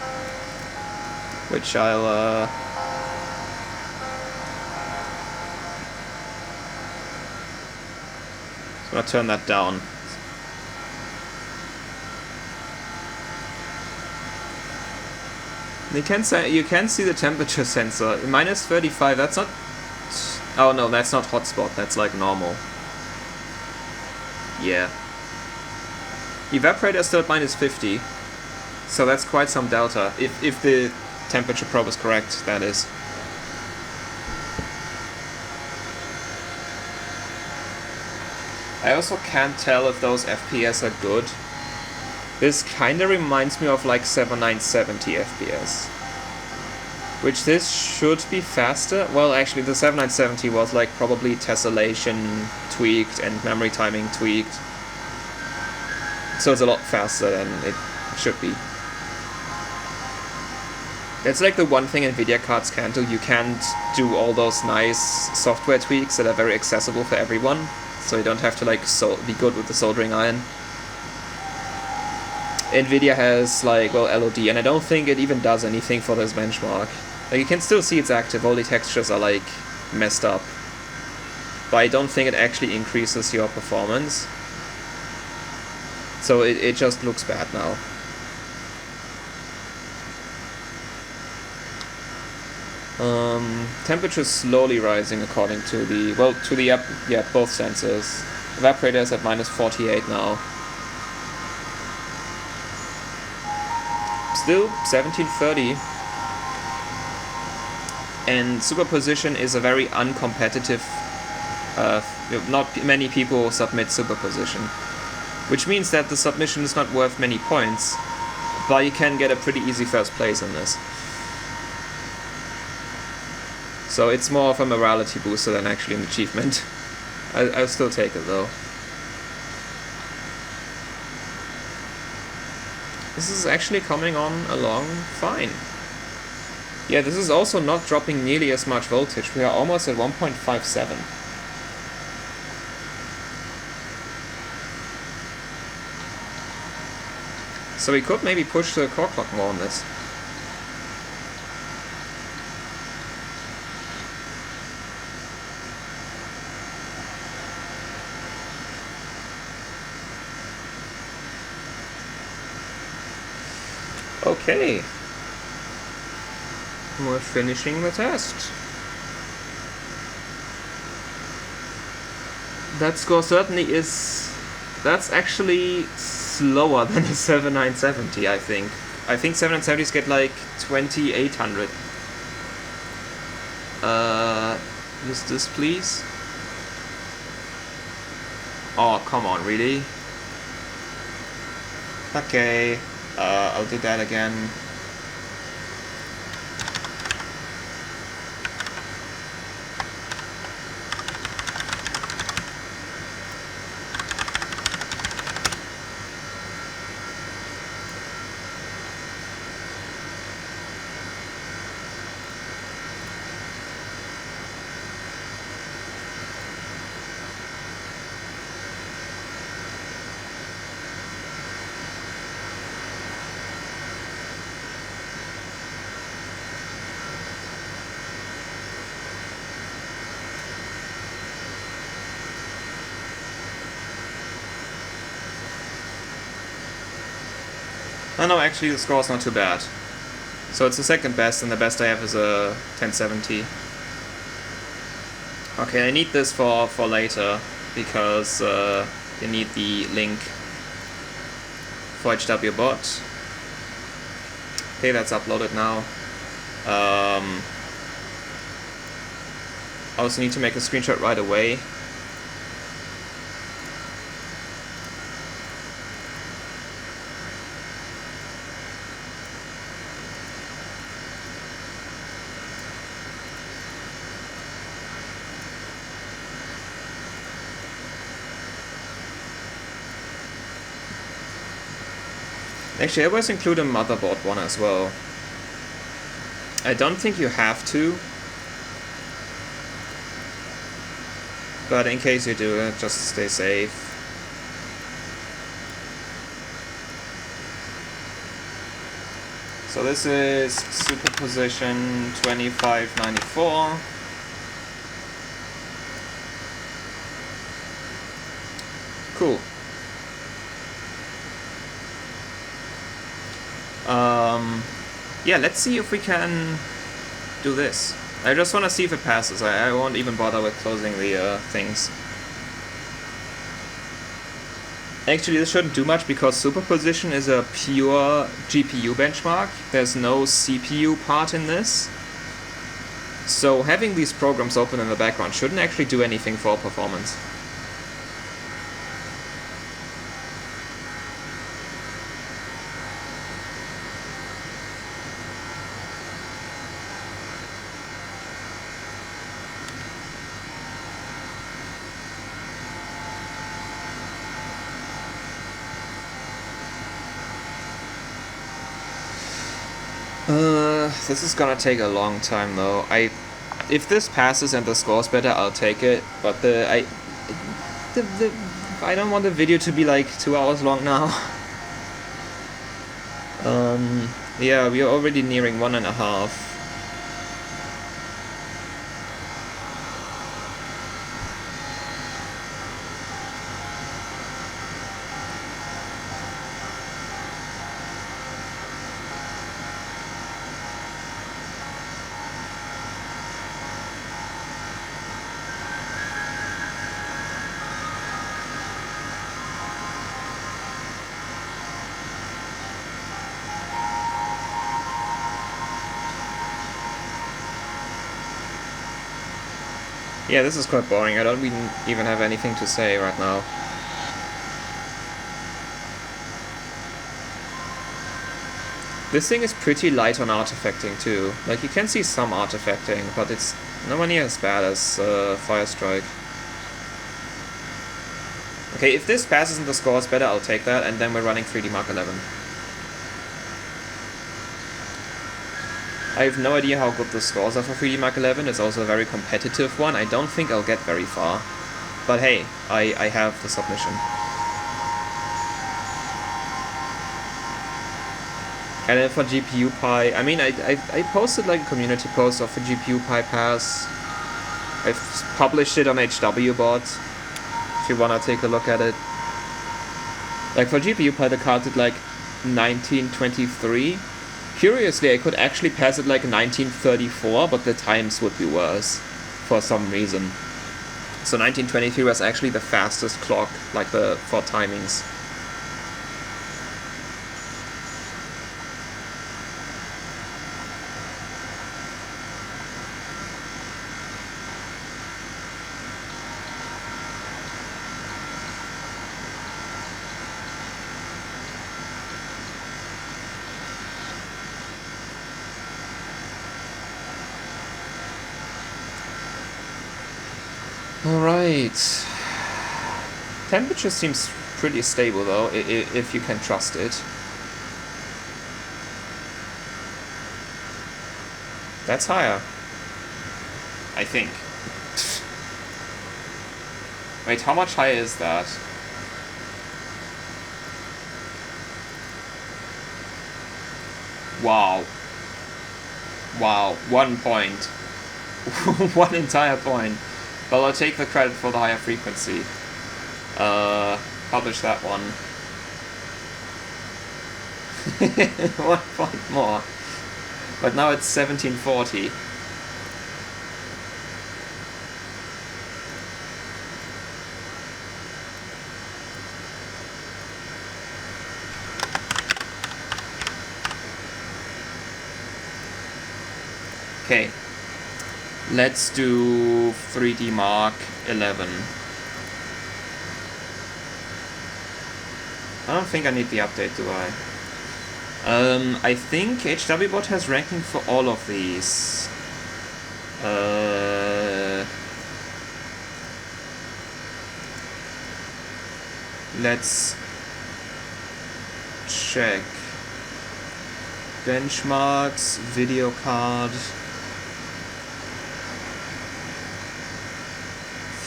which I'll so I'll turn that down. You can see the temperature sensor. -35, that's not... Oh no, that's not hotspot, that's like normal. Yeah. Evaporator is still at -50, so that's quite some delta, if the temperature probe is correct, that is. I also can't tell if those FPS are good. This kinda reminds me of like 7970 FPS. Which this should be faster. Well, actually the 7970 was like probably tessellation tweaked and memory timing tweaked. So it's a lot faster than it should be. That's like the one thing NVIDIA cards can't do. You can't do all those nice software tweaks that are very accessible for everyone. So you don't have to like be good with the soldering iron. NVIDIA has like, well, LOD, and I don't think it even does anything for this benchmark. Like you can still see it's active, all the textures are like messed up. But I don't think it actually increases your performance. So it just looks bad now. Temperature slowly rising according to the, well, to the, yeah, both sensors. Evaporator is at -48 now. still 1730. And Superposition is a very uncompetitive, not many people submit Superposition. Which means that the submission is not worth many points, but you can get a pretty easy first place in this. So it's more of a morality booster than actually an achievement. I'll still take it though. This is actually coming on along fine. Yeah, this is also not dropping nearly as much voltage. We are almost at 1.57. So we could maybe push the core clock more on this. Okay. We're finishing the test. That score certainly is... That's actually slower than a 7970, I think. I think 7970s get like 2800. Use this, please. Oh, come on, really? Okay, I'll do that again. No, actually the score is not too bad. So it's the second best, and the best I have is a 1070. Okay, I need this for later, because you need the link for HWBot. Okay, that's uploaded now. I also need to make a screenshot right away. Actually, I always include a motherboard one as well. I don't think you have to, but in case you do, just stay safe. So this is Superposition 2594. Cool. Yeah, let's see if we can do this. I just want to see if it passes. I won't even bother with closing the things. Actually, this shouldn't do much because Superposition is a pure GPU benchmark. There's no CPU part in this. So having these programs open in the background shouldn't actually do anything for performance. This is gonna take a long time though. If this passes and the score's better, I'll take it. But I don't want the video to be like 2 hours long now. Yeah, we are already nearing 1.5. Yeah, this is quite boring. I don't even have anything to say right now. This thing is pretty light on artifacting too. Like, you can see some artifacting, but it's nowhere near as bad as Firestrike. Okay, if this passes and the score is better, I'll take that, and then we're running 3D Mark 11. I have no idea how good the scores are for 3D Mark 11. It's also a very competitive one. I don't think I'll get very far. But hey, I have the submission. And then for GPU Pi, I mean, I posted like a community post of the GPU Pi pass. I've published it on HWBot, if you wanna take a look at it. Like for GPU Pi, the card did like 1923. Curiously, I could actually pass it like 1934, but the times would be worse for some reason. So 1923 was actually the fastest clock, like for timings. Alright. Temperature seems pretty stable though, if you can trust it. That's higher. I think. Wait, how much higher is that? Wow. Wow, 1 point. 1 entire point. Well, I'll take the credit for the higher frequency. Publish that one. 1 point more. But now it's 1740. Okay. Let's do 3D Mark 11. I don't think I need the update, do I? I think HWBot has ranking for all of these. Let's check. Benchmarks, video card.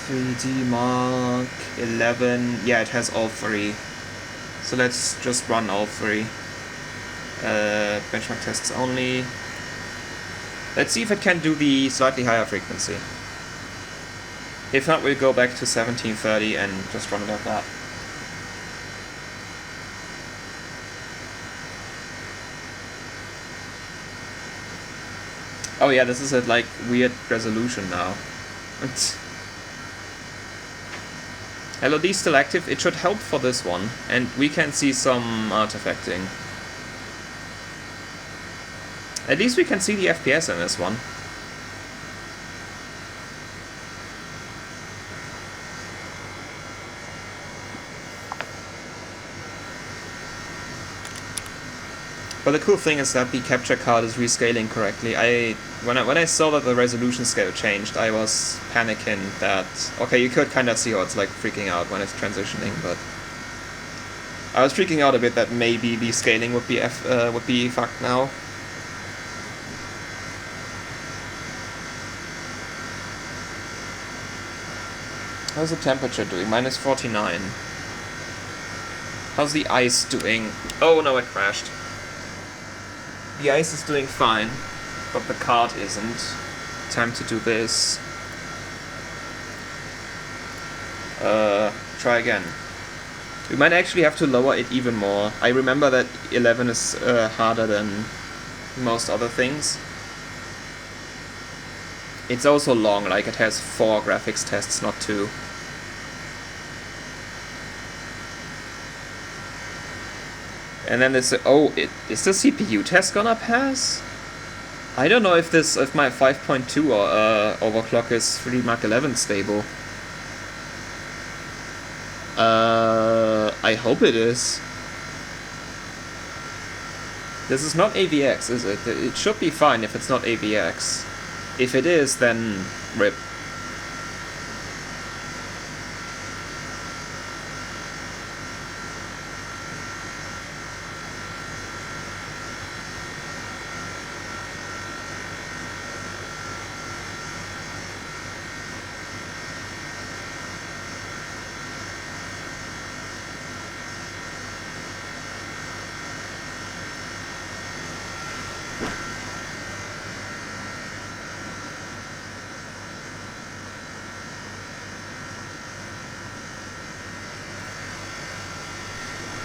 3D Mark 11, yeah, it has all three. So let's just run all three. Benchmark tests only. Let's see if it can do the slightly higher frequency. If not, we'll go back to 1730 and just run it at that. Oh yeah, this is a like weird resolution now. LOD is still active, it should help for this one, and we can see some artifacting. At least we can see the FPS in this one. But the cool thing is that the capture card is rescaling correctly. When I saw that the resolution scale changed, I was panicking that okay, you could kind of see how it's like freaking out when it's transitioning, but I was freaking out a bit that maybe the scaling would be fucked now. How's the temperature doing? Minus 49. How's the ice doing? Oh no, it crashed. The ice is doing fine, but the card isn't. Time to do this. Try again. We might actually have to lower it even more. I remember that 11 is harder than most other things. It's also long, like it has 4 graphics tests, not 2. And then this, oh, is the CPU test gonna pass? I don't know if my 5.2 overclock is 3D Mark 11 stable. I hope it is. This is not AVX, is it? It should be fine if it's not AVX. If it is, then RIP.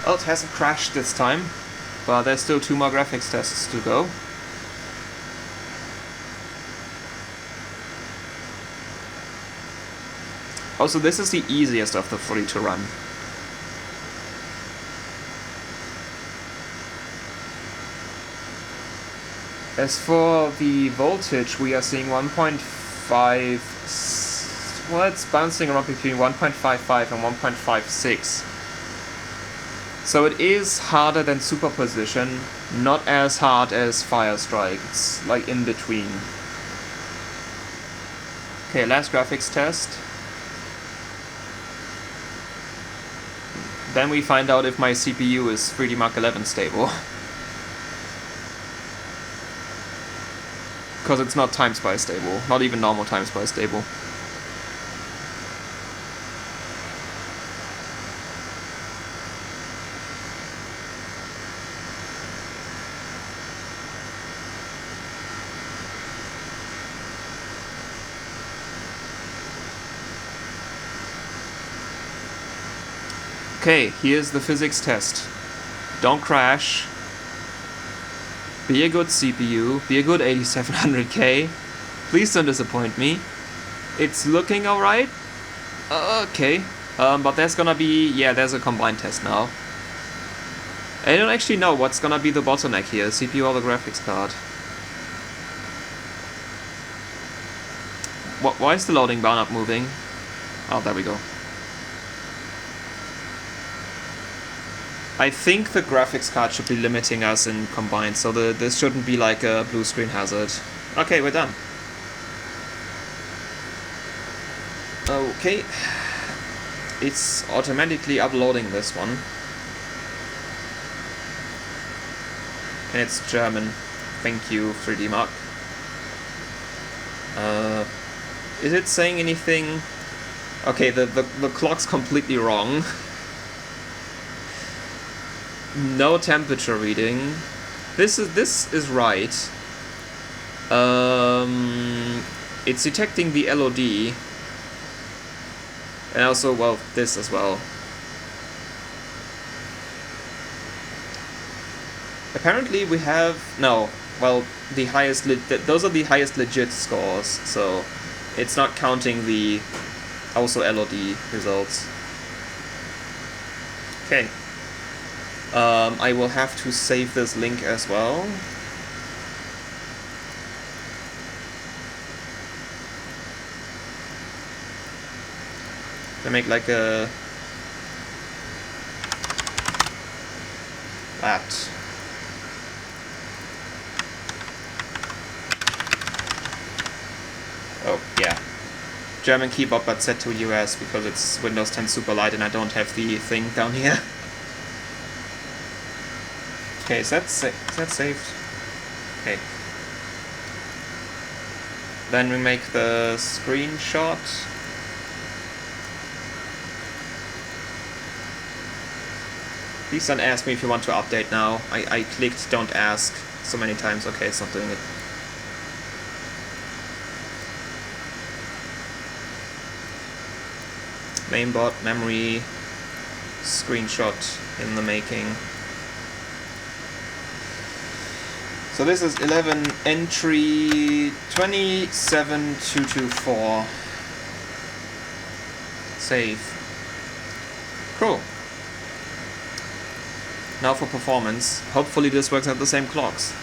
Well, it hasn't crashed this time, but there's still 2 more graphics tests to go. Also, this is the easiest of the 3 to run. As for the voltage, we are seeing 1.5... well, it's bouncing around between 1.55 and 1.56. So it is harder than Superposition, not as hard as Firestrike. It's like in between. Okay, last graphics test. Then we find out if my CPU is 3D Mark 11 stable. Because it's not time spice stable, not even normal time spice stable. Okay, here's the physics test. Don't crash. Be a good CPU. Be a good 8700K. Please don't disappoint me. It's looking alright. Okay. But there's gonna be... yeah, there's a combined test now. I don't actually know what's gonna be the bottleneck here, CPU or the graphics card. Why is the loading bar not moving? Oh, there we go. I think the graphics card should be limiting us in combined, so this shouldn't be like a blue screen hazard. Okay, we're done. Okay. It's automatically uploading this one. And it's German. Thank you, 3D Mark. Is it saying anything? Okay, the clock's completely wrong. No temperature reading. This is right. It's detecting the LOD. And also, well, this as well. Apparently we have... no, well, the highest... those are the highest legit scores, so it's not counting the also LOD results. Okay. I will have to save this link as well. I make like a... that. Oh, yeah. German keyboard but set to US because it's Windows 10 Superlight and I don't have the thing down here. Okay, is that saved? Okay. Then we make the screenshot. Please don't ask me if you want to update now. I clicked don't ask so many times. Okay, it's not doing it. Mainboard, memory, screenshot in the making. So this is 11 entry 27224. Save. Cool. Now for performance. Hopefully this works at the same clocks.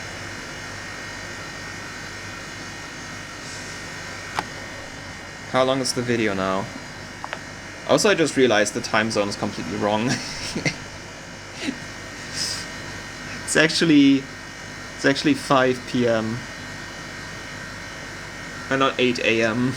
How long is the video now? Also, I just realized the time zone is completely wrong. It's actually 5 p.m. and not 8 a.m.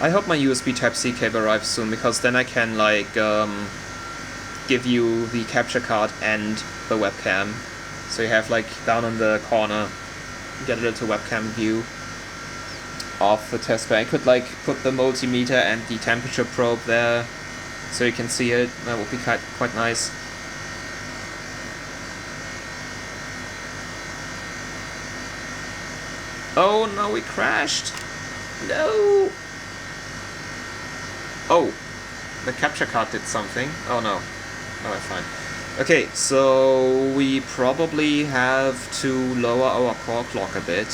I hope my USB Type-C cable arrives soon, because then I can, like, give you the capture card and the webcam. So you have, like, down in the corner, get a little webcam view of the test bed. I could, like, put the multimeter and the temperature probe there, so you can see it. That would be quite nice. Oh, no, we crashed! No! Oh, the capture card did something. Oh no. Oh, that's fine. Okay, so we probably have to lower our core clock a bit.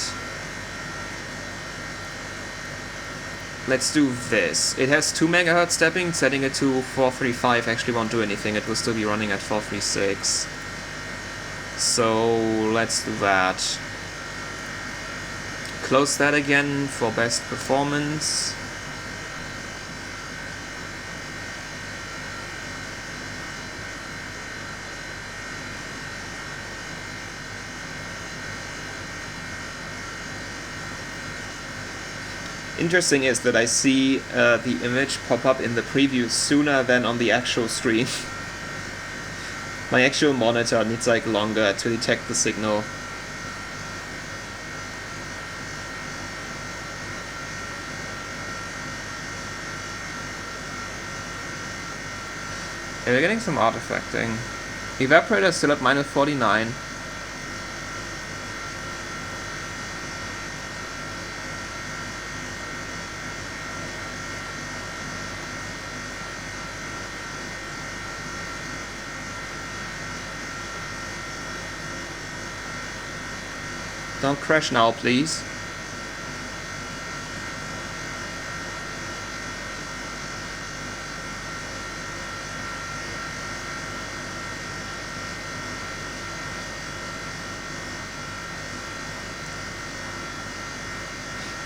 Let's do this. It has 2 MHz stepping. Setting it to 435 actually won't do anything. It will still be running at 436. So let's do that. Close that again for best performance. Interesting is that I see the image pop up in the preview sooner than on the actual screen. My actual monitor needs like longer to detect the signal. Yeah, we're getting some artifacting. Evaporator is still at -49. Don't crash now, please.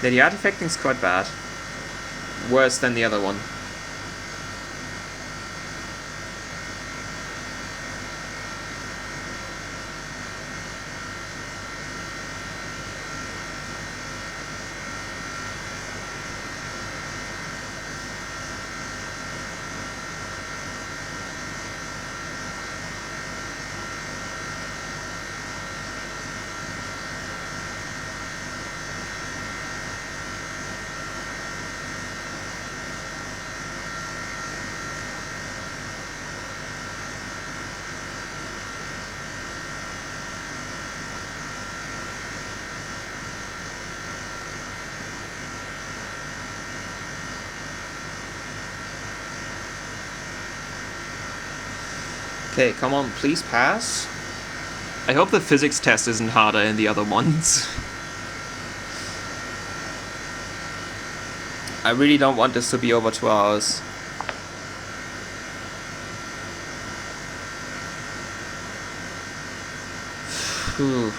Yeah, the artifacting is quite bad. Worse than the other one. Okay, come on, please pass. I hope the physics test isn't harder in the other ones. I really don't want this to be over 2 hours. Whew.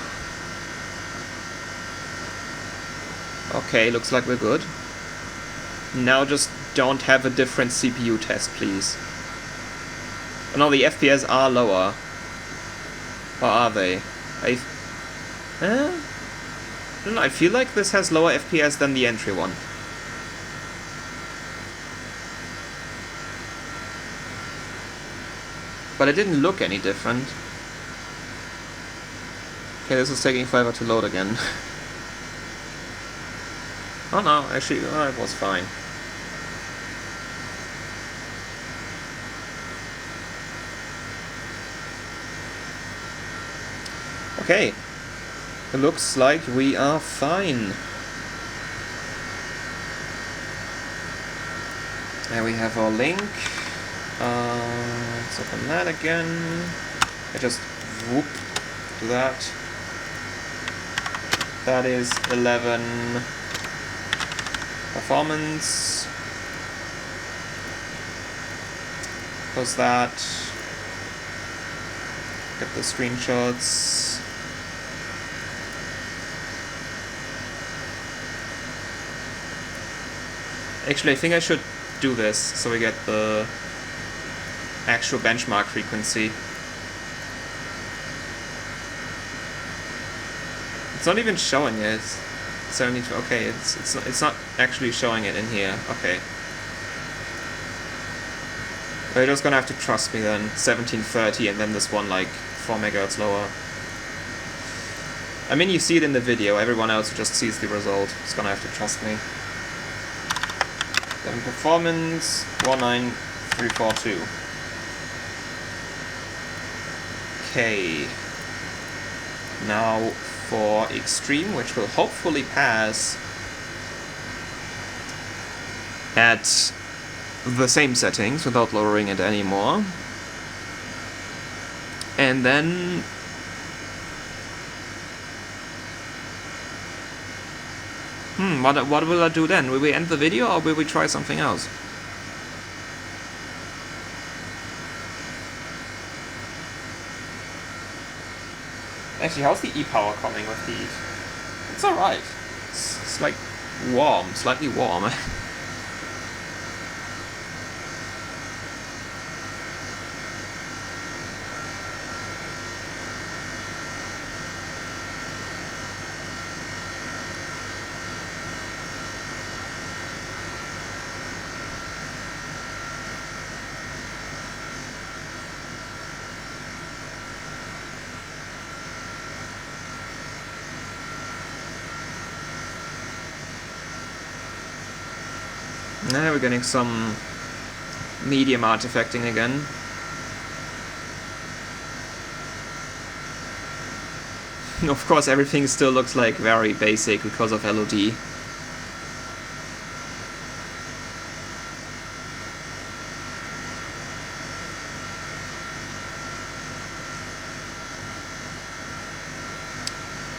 Okay, looks like we're good. Now just don't have a different CPU test, please. Oh, no, the FPS are lower. Or are they? I don't know, I feel like this has lower FPS than the entry one. But it didn't look any different. Okay, this is taking forever to load again. Oh no, actually, it was fine. Okay, it looks like we are fine. There we have our link. Let's open that again. I just whoop. do that. That is 11 performance. Close that. Get the screenshots. Actually, I think I should do this so we get the actual benchmark frequency. It's not even showing it. 72. Okay, it's not actually showing it in here. Okay. Well, you're just gonna have to trust me then. 1730 and then this one like 4 MHz lower. I mean, you see it in the video. Everyone else who just sees the result is gonna have to trust me. Then performance 19342. Okay. Now for extreme, which will hopefully pass at the same settings without lowering it anymore. And then what will I do then? Will we end the video or will we try something else? Actually, how's the E-power coming with heat? It's alright. It's like warm, slightly warm. Now we're getting some medium artifacting again. Of course, everything still looks like very basic because of LOD.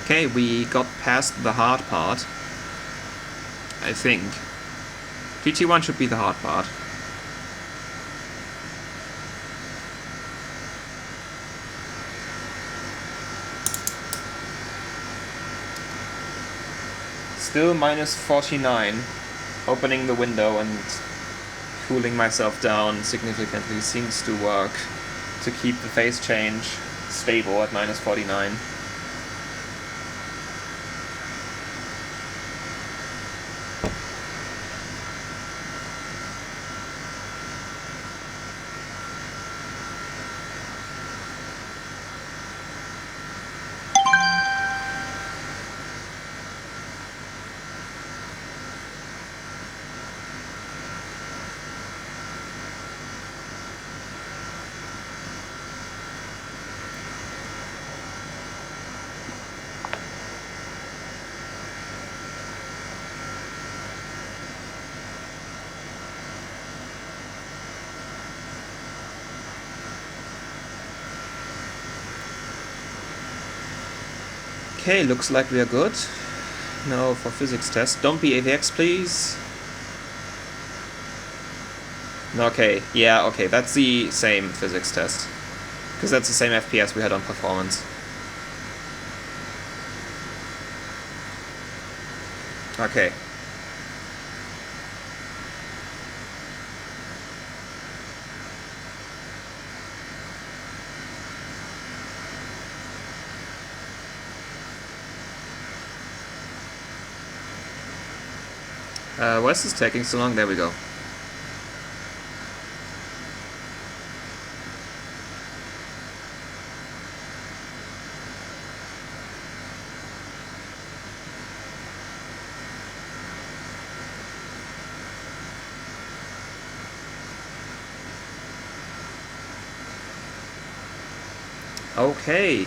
Okay, we got past the hard part, I think. GT1 should be the hard part. Still minus 49. Opening the window and cooling myself down significantly seems to work to keep the phase change stable at minus 49. Okay, looks like we are good. Now for physics test. Don't be AVX, please. Okay, yeah, okay, that's the same physics test. Because that's the same FPS we had on performance. Okay. Why is this taking so long? There we go. Okay.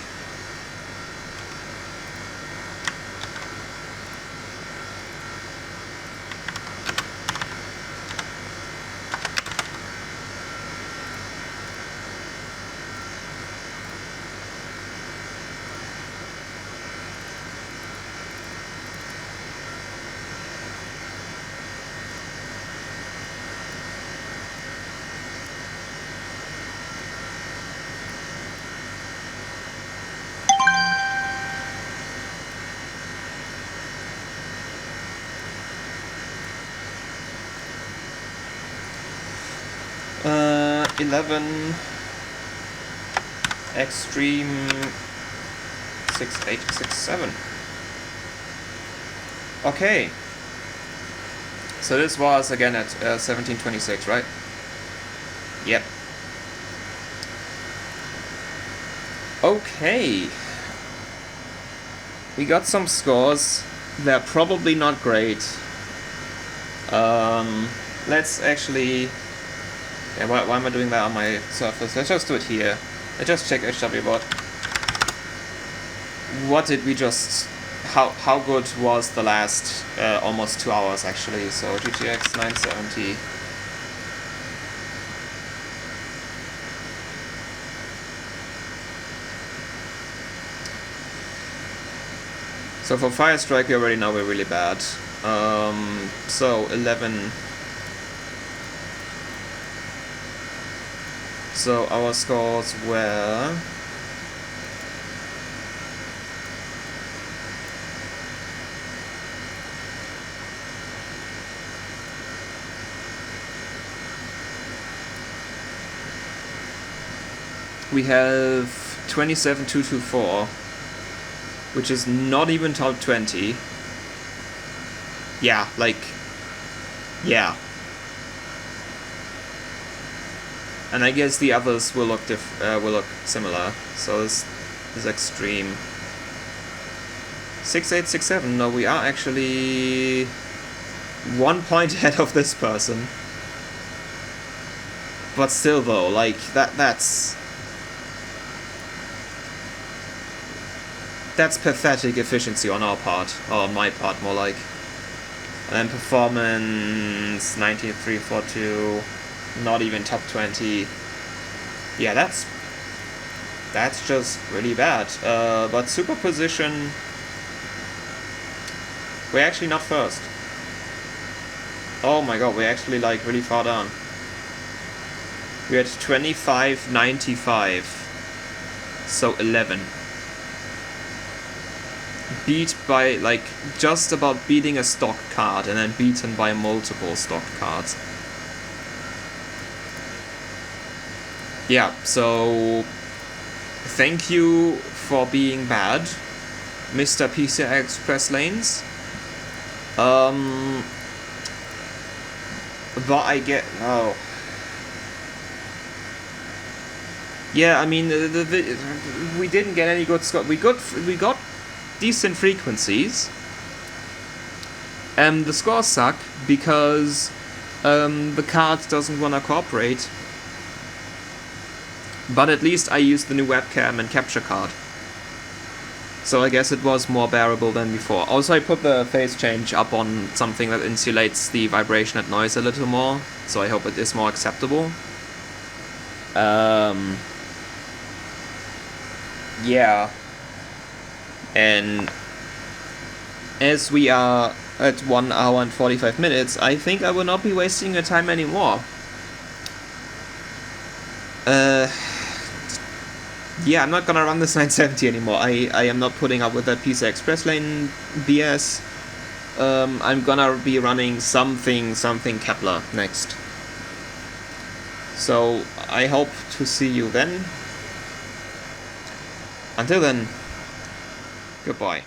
11 Extreme 6867. Okay. So this was again at 1726, right? Yep. Okay. We got some scores. They're probably not great. Let's actually... Yeah, why am I doing that on my Surface? Let's just do it here. Let's just check HWBot. What did we just... How good was the last almost 2 hours actually? So GTX 970. So for Firestrike we already know we're really bad. So 11. So our scores were... We have 27224, which is not even top 20. Yeah, like, yeah. And I guess the others will look similar. So this is extreme. 6867. No, we are actually 1 point ahead of this person. But still, though, like that's pathetic efficiency on our part, or on my part, more like. And then performance 19342. Not even top 20. Yeah, that's just really bad. But Superposition, we're actually not first. Oh my god, we're actually like really far down. We're at 2595. So 11. Beat by, like, just about beating a stock card, and then beaten by multiple stock cards. Yeah, so thank you for being bad, Mr. PCI Express lanes. But I get... Oh. Yeah, I mean, we didn't get any good score. We got decent frequencies. The scores suck because the card doesn't want to cooperate. But at least I used the new webcam and capture card. So I guess it was more bearable than before. Also, I put the phase change up on something that insulates the vibration and noise a little more. So I hope it is more acceptable. Yeah. And as we are at 1 hour and 45 minutes, I think I will not be wasting your time anymore. Yeah, I'm not gonna run this 970 anymore. I am not putting up with that PCI Express lane BS. I'm gonna be running something Kepler next. So I hope to see you then. Until then, goodbye.